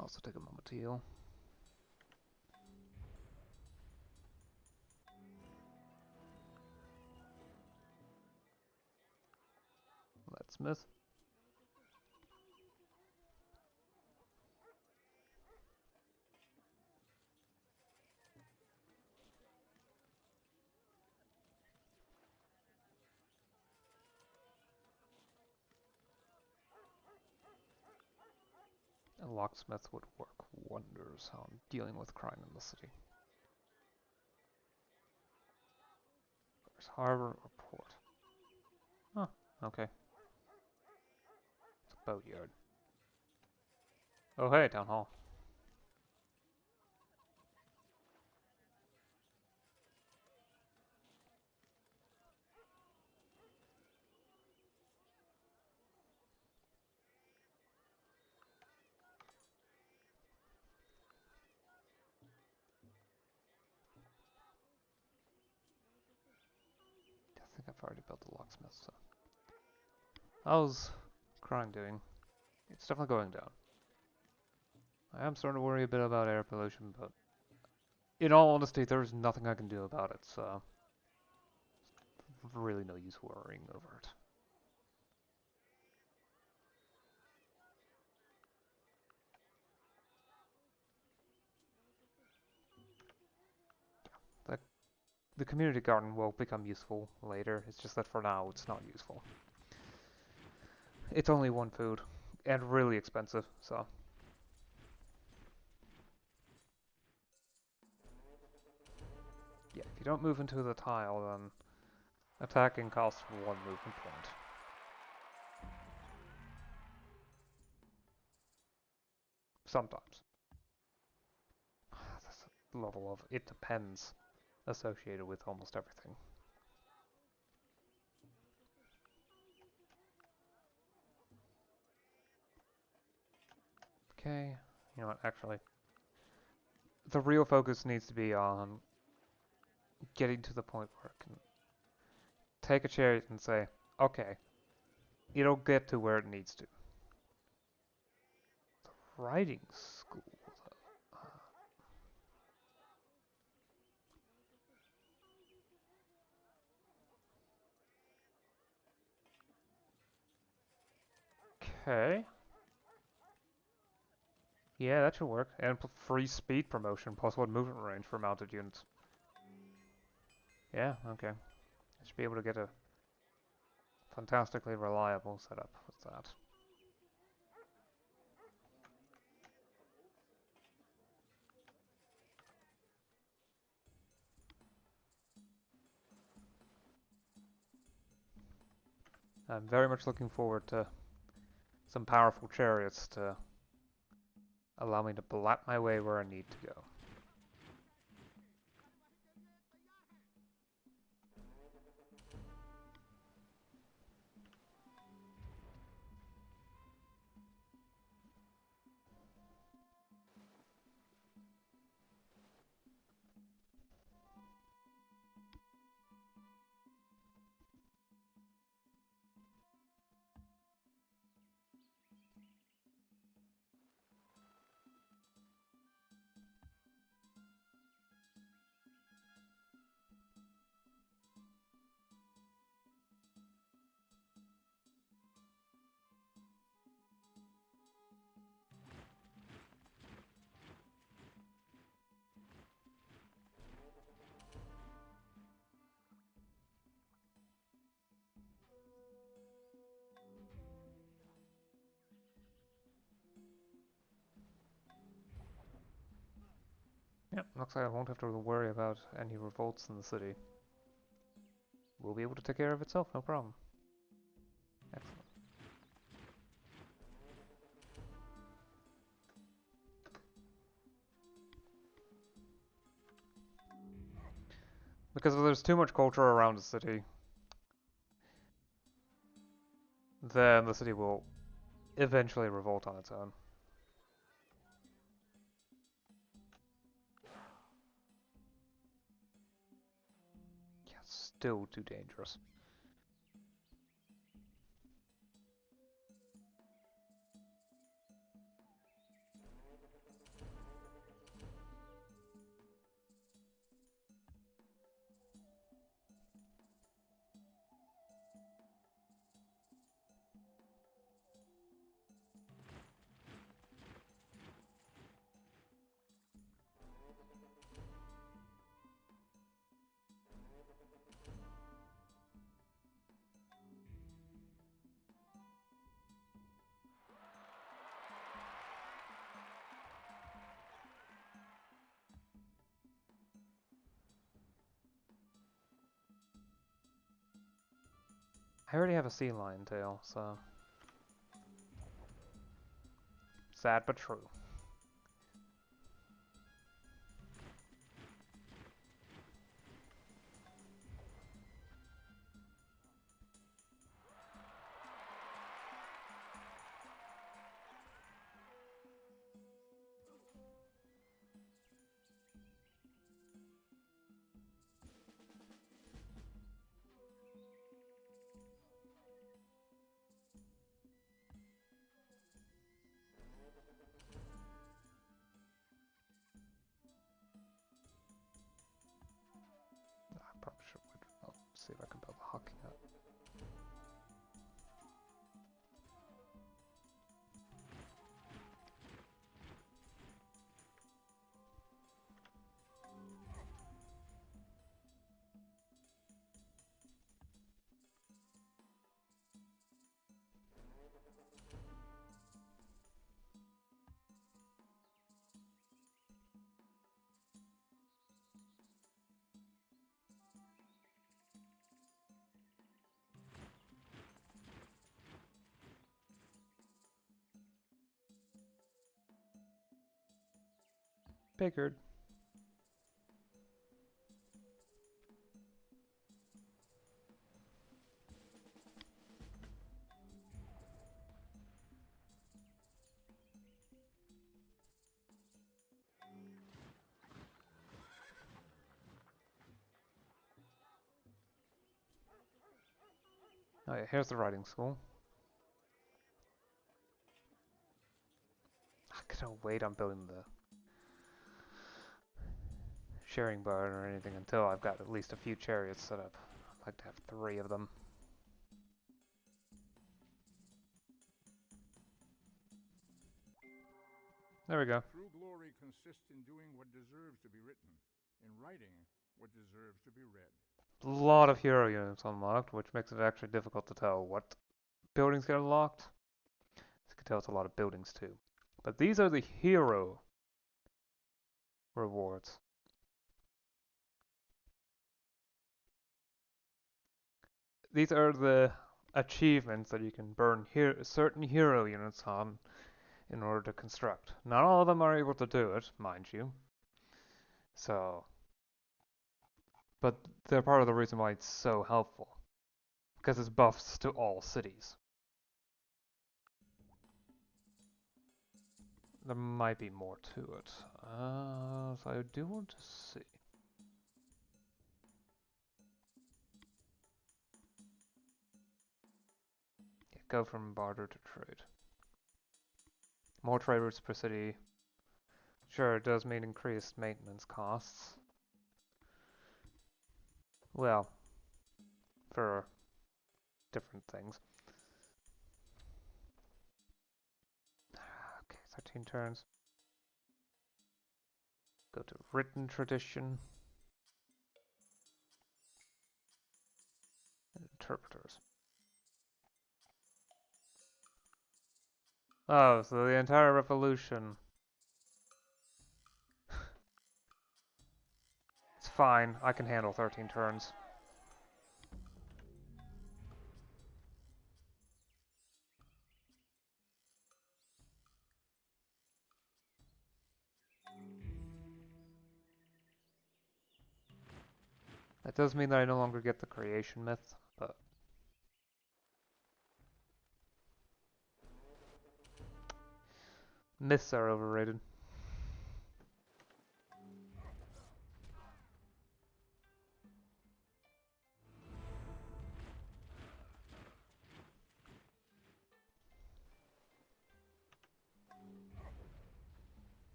Also take a moment to heal. Leadsmith. A locksmith would work wonders on dealing with crime in the city. There's harbor or port. Oh, okay. It's a boatyard. Oh hey, town hall. I think I've already built the locksmith, so. How's crime doing? It's definitely going down. I am starting to worry a bit about air pollution, but in all honesty, there's nothing I can do about it, so really no use worrying over it. The community garden will become useful later, it's just that for now it's not useful. It's only one food, and really expensive, so. Yeah, if you don't move into the tile, then attacking costs 1 movement point. Sometimes. That's a level of it depends associated with almost everything. Okay, you know what, actually, the real focus needs to be on getting to the point where it can take a chariot and say, okay, it'll get to where it needs to. The riding school, though. Okay. Yeah, that should work. And free speed promotion plus 1 movement range for mounted units. Yeah, okay. I should be able to get a fantastically reliable setup with that. I'm very much looking forward to some powerful chariots to allow me to blat my way where I need to go. Yep, looks like I won't have to worry about any revolts in the city. We'll be able to take care of itself, no problem. Excellent. Because if there's too much culture around the city, then the city will eventually revolt on its own. Yeah, still too dangerous. I already have a sea lion tail, so sad but true. I probably should wait. I'll see if I can build the hockey hut. Figured. Oh yeah, here's the riding school. I couldn't wait on building the sharing barn or anything until I've got at least a few chariots set up. I'd like to have 3 of them. There we go. True glory consists in doing what deserves to be written, in writing what deserves to be read. A lot of hero units unlocked, which makes it actually difficult to tell what buildings get unlocked. You can tell it's a lot of buildings too. But these are the hero rewards. These are the achievements that you can burn certain hero units on in order to construct. Not all of them are able to do it, mind you. So, but they're part of the reason why it's so helpful. Because it's buffs to all cities. There might be more to it. So I do want to see. Yeah, go from barter to trade. More trade routes per city. Sure, it does mean increased maintenance costs. Well, for different things. Okay, 13 turns. Go to written tradition. And interpreters. Oh, so the entire revolution. It's fine, I can handle 13 turns. That does mean that I no longer get the creation myth, but myths are overrated.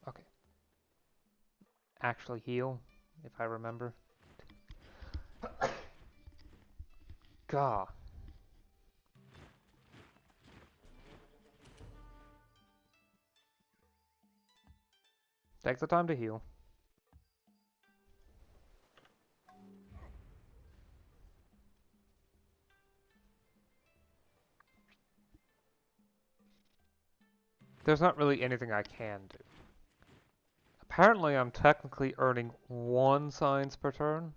Okay. Actually heal, if I remember. Gah. Take the time to heal. There's not really anything I can do. Apparently I'm technically earning 1 science per turn.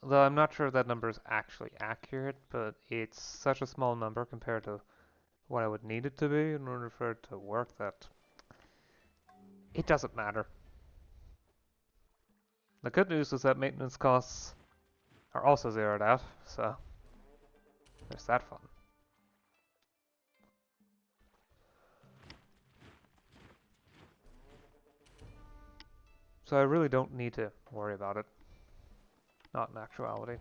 Though I'm not sure if that number is actually accurate, but it's such a small number compared to what I would need it to be in order for it to work that it doesn't matter. The good news is that maintenance costs are also zeroed out, so there's that fun. So I really don't need to worry about it. Not in actuality.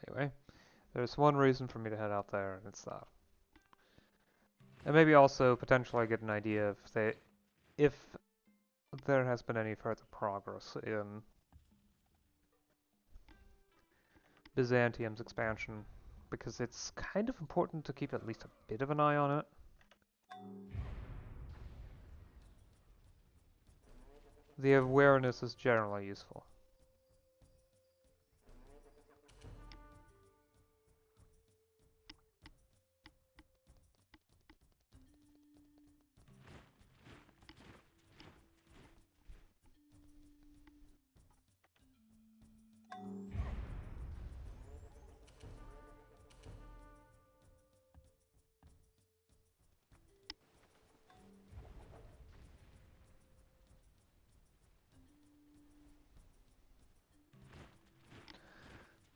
Anyway, there's one reason for me to head out there, and it's that. And maybe also potentially get an idea if there has been any further progress in Byzantium's expansion, because it's kind of important to keep at least a bit of an eye on it. The awareness is generally useful.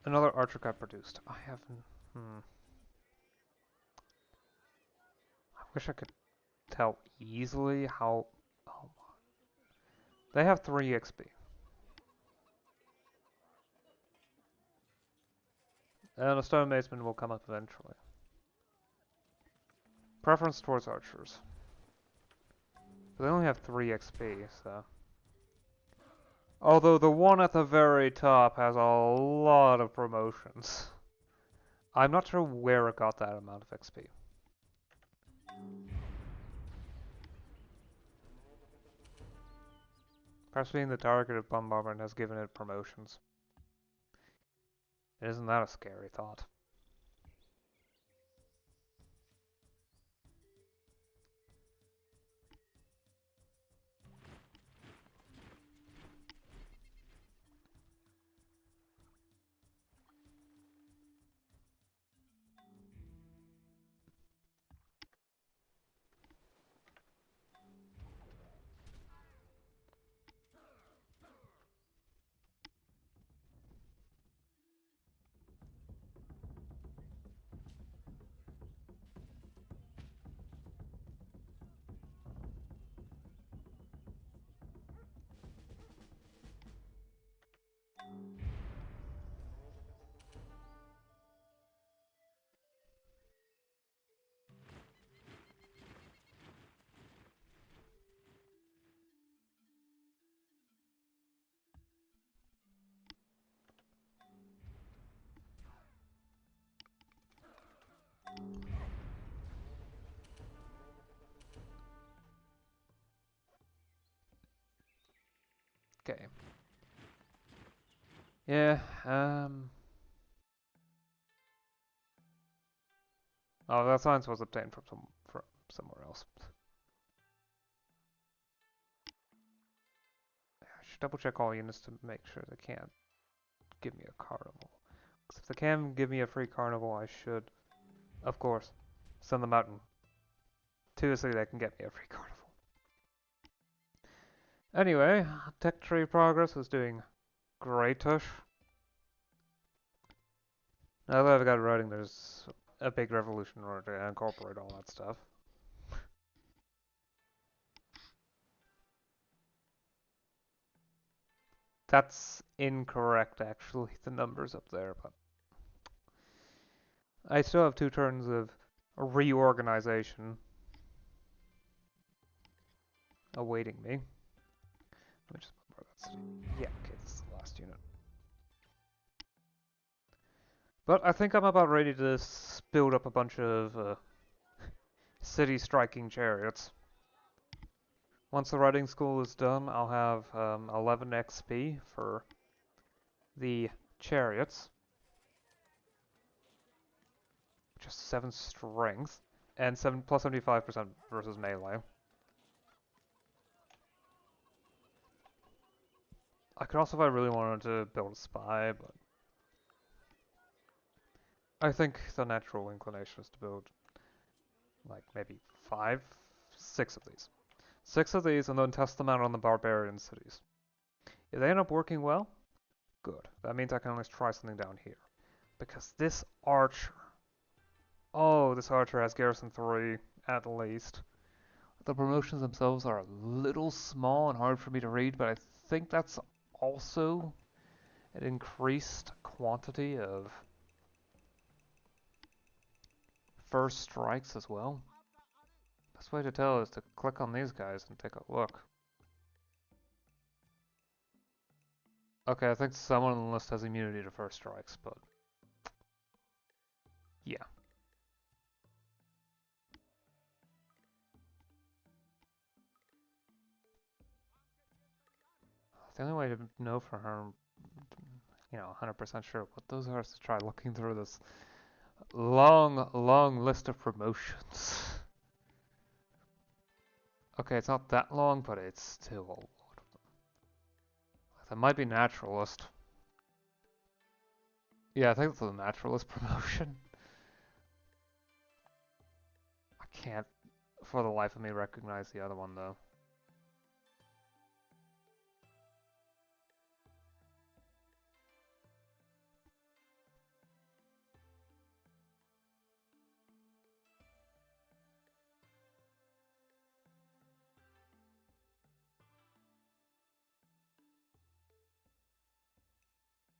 Another archer got produced. I haven't... I wish I could tell easily how... Oh, they have 3 XP. And a stonemason will come up eventually. Preference towards archers. But they only have 3 XP, so... Although the one at the very top has a lot of promotions. I'm not sure where it got that amount of XP. Perhaps being the target of bombardment has given it promotions. Isn't that a scary thought? Okay. Yeah, Oh, that science was obtained from somewhere else. I should double check all units to make sure they can't give me a carnival. Because if they can give me a free carnival, I should, of course, send them out and to so they can get me a free carnival. Anyway, tech tree progress is doing great-ish. Now that I've got it running, there's a big revolution in order to incorporate all that stuff. That's incorrect, actually, the numbers up there, but I still have 2 turns of reorganization awaiting me. Let me just remember that's... Yeah, okay, this is the last unit. But I think I'm about ready to build up a bunch of city striking chariots. Once the riding school is done, I'll have 11 XP for the chariots, which is 7 strength, and 7 plus 75% versus melee. I could also, if I really wanted to, build a spy, but I think the natural inclination is to build like maybe 5, 6 of these. 6 of these and then test them out on the barbarian cities. If they end up working well, good. That means I can at least try something down here. Because this archer... Oh, this archer has garrison 3 at least. The promotions themselves are a little small and hard for me to read, but I think that's also an increased quantity of first strikes as well. Best way to tell is to click on these guys and take a look. Okay, I think someone on the list has immunity to first strikes, but yeah. The only way to know for her, 100% sure what those are is to try looking through this long, long list of promotions. Okay, it's not that long, but it's still a lot of them. That might be naturalist. Yeah, I think it's a naturalist promotion. I can't, for the life of me, recognize the other one, though.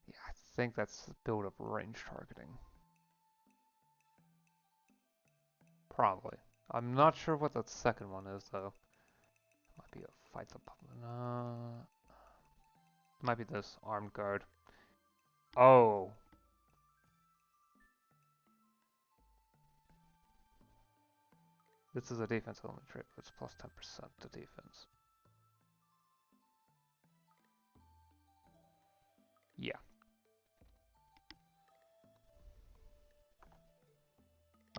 Yeah, I think that's build-up range targeting. Probably. I'm not sure what that second one is, though. Might be a fight the public. Might be this armed guard. Oh. This is a defense only trait, but it's plus 10% to defense. Yeah.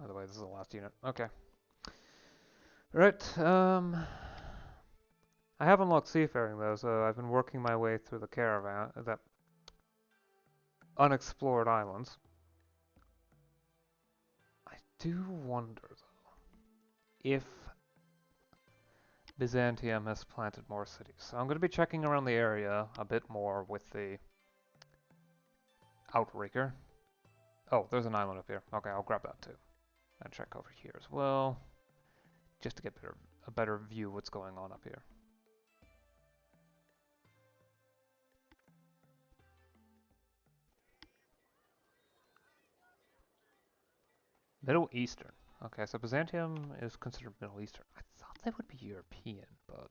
By the way, this is the last unit. Okay. Right, I have unlocked seafaring though, so I've been working my way through the caravan, the unexplored islands. I do wonder though, if Byzantium has planted more cities. So I'm going to be checking around the area a bit more with the Outrigger. Oh, there's an island up here. Okay, I'll grab that too. And check over here as well, just to get a better view of what's going on up here. Middle Eastern. Okay, so Byzantium is considered Middle Eastern. I thought they would be European, but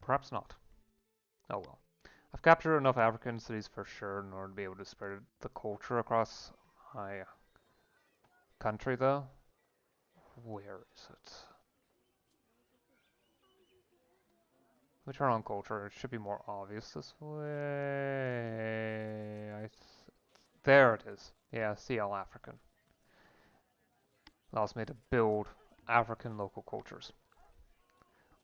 perhaps not. Oh well. I've captured enough African cities for sure in order to be able to spread the culture across my country, though. Where is it? Return on culture. It should be more obvious this way. There it is. Yeah, CL African. Allows me to build African local cultures.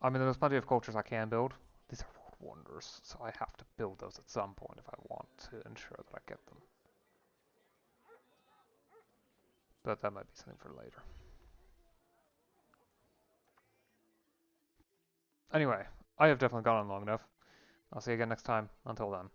I mean, there's plenty of cultures I can build. These are world wonders, so I have to build those at some point if I want to ensure that I get them. But that might be something for later. Anyway, I have definitely gone on long enough. I'll see you again next time. Until then.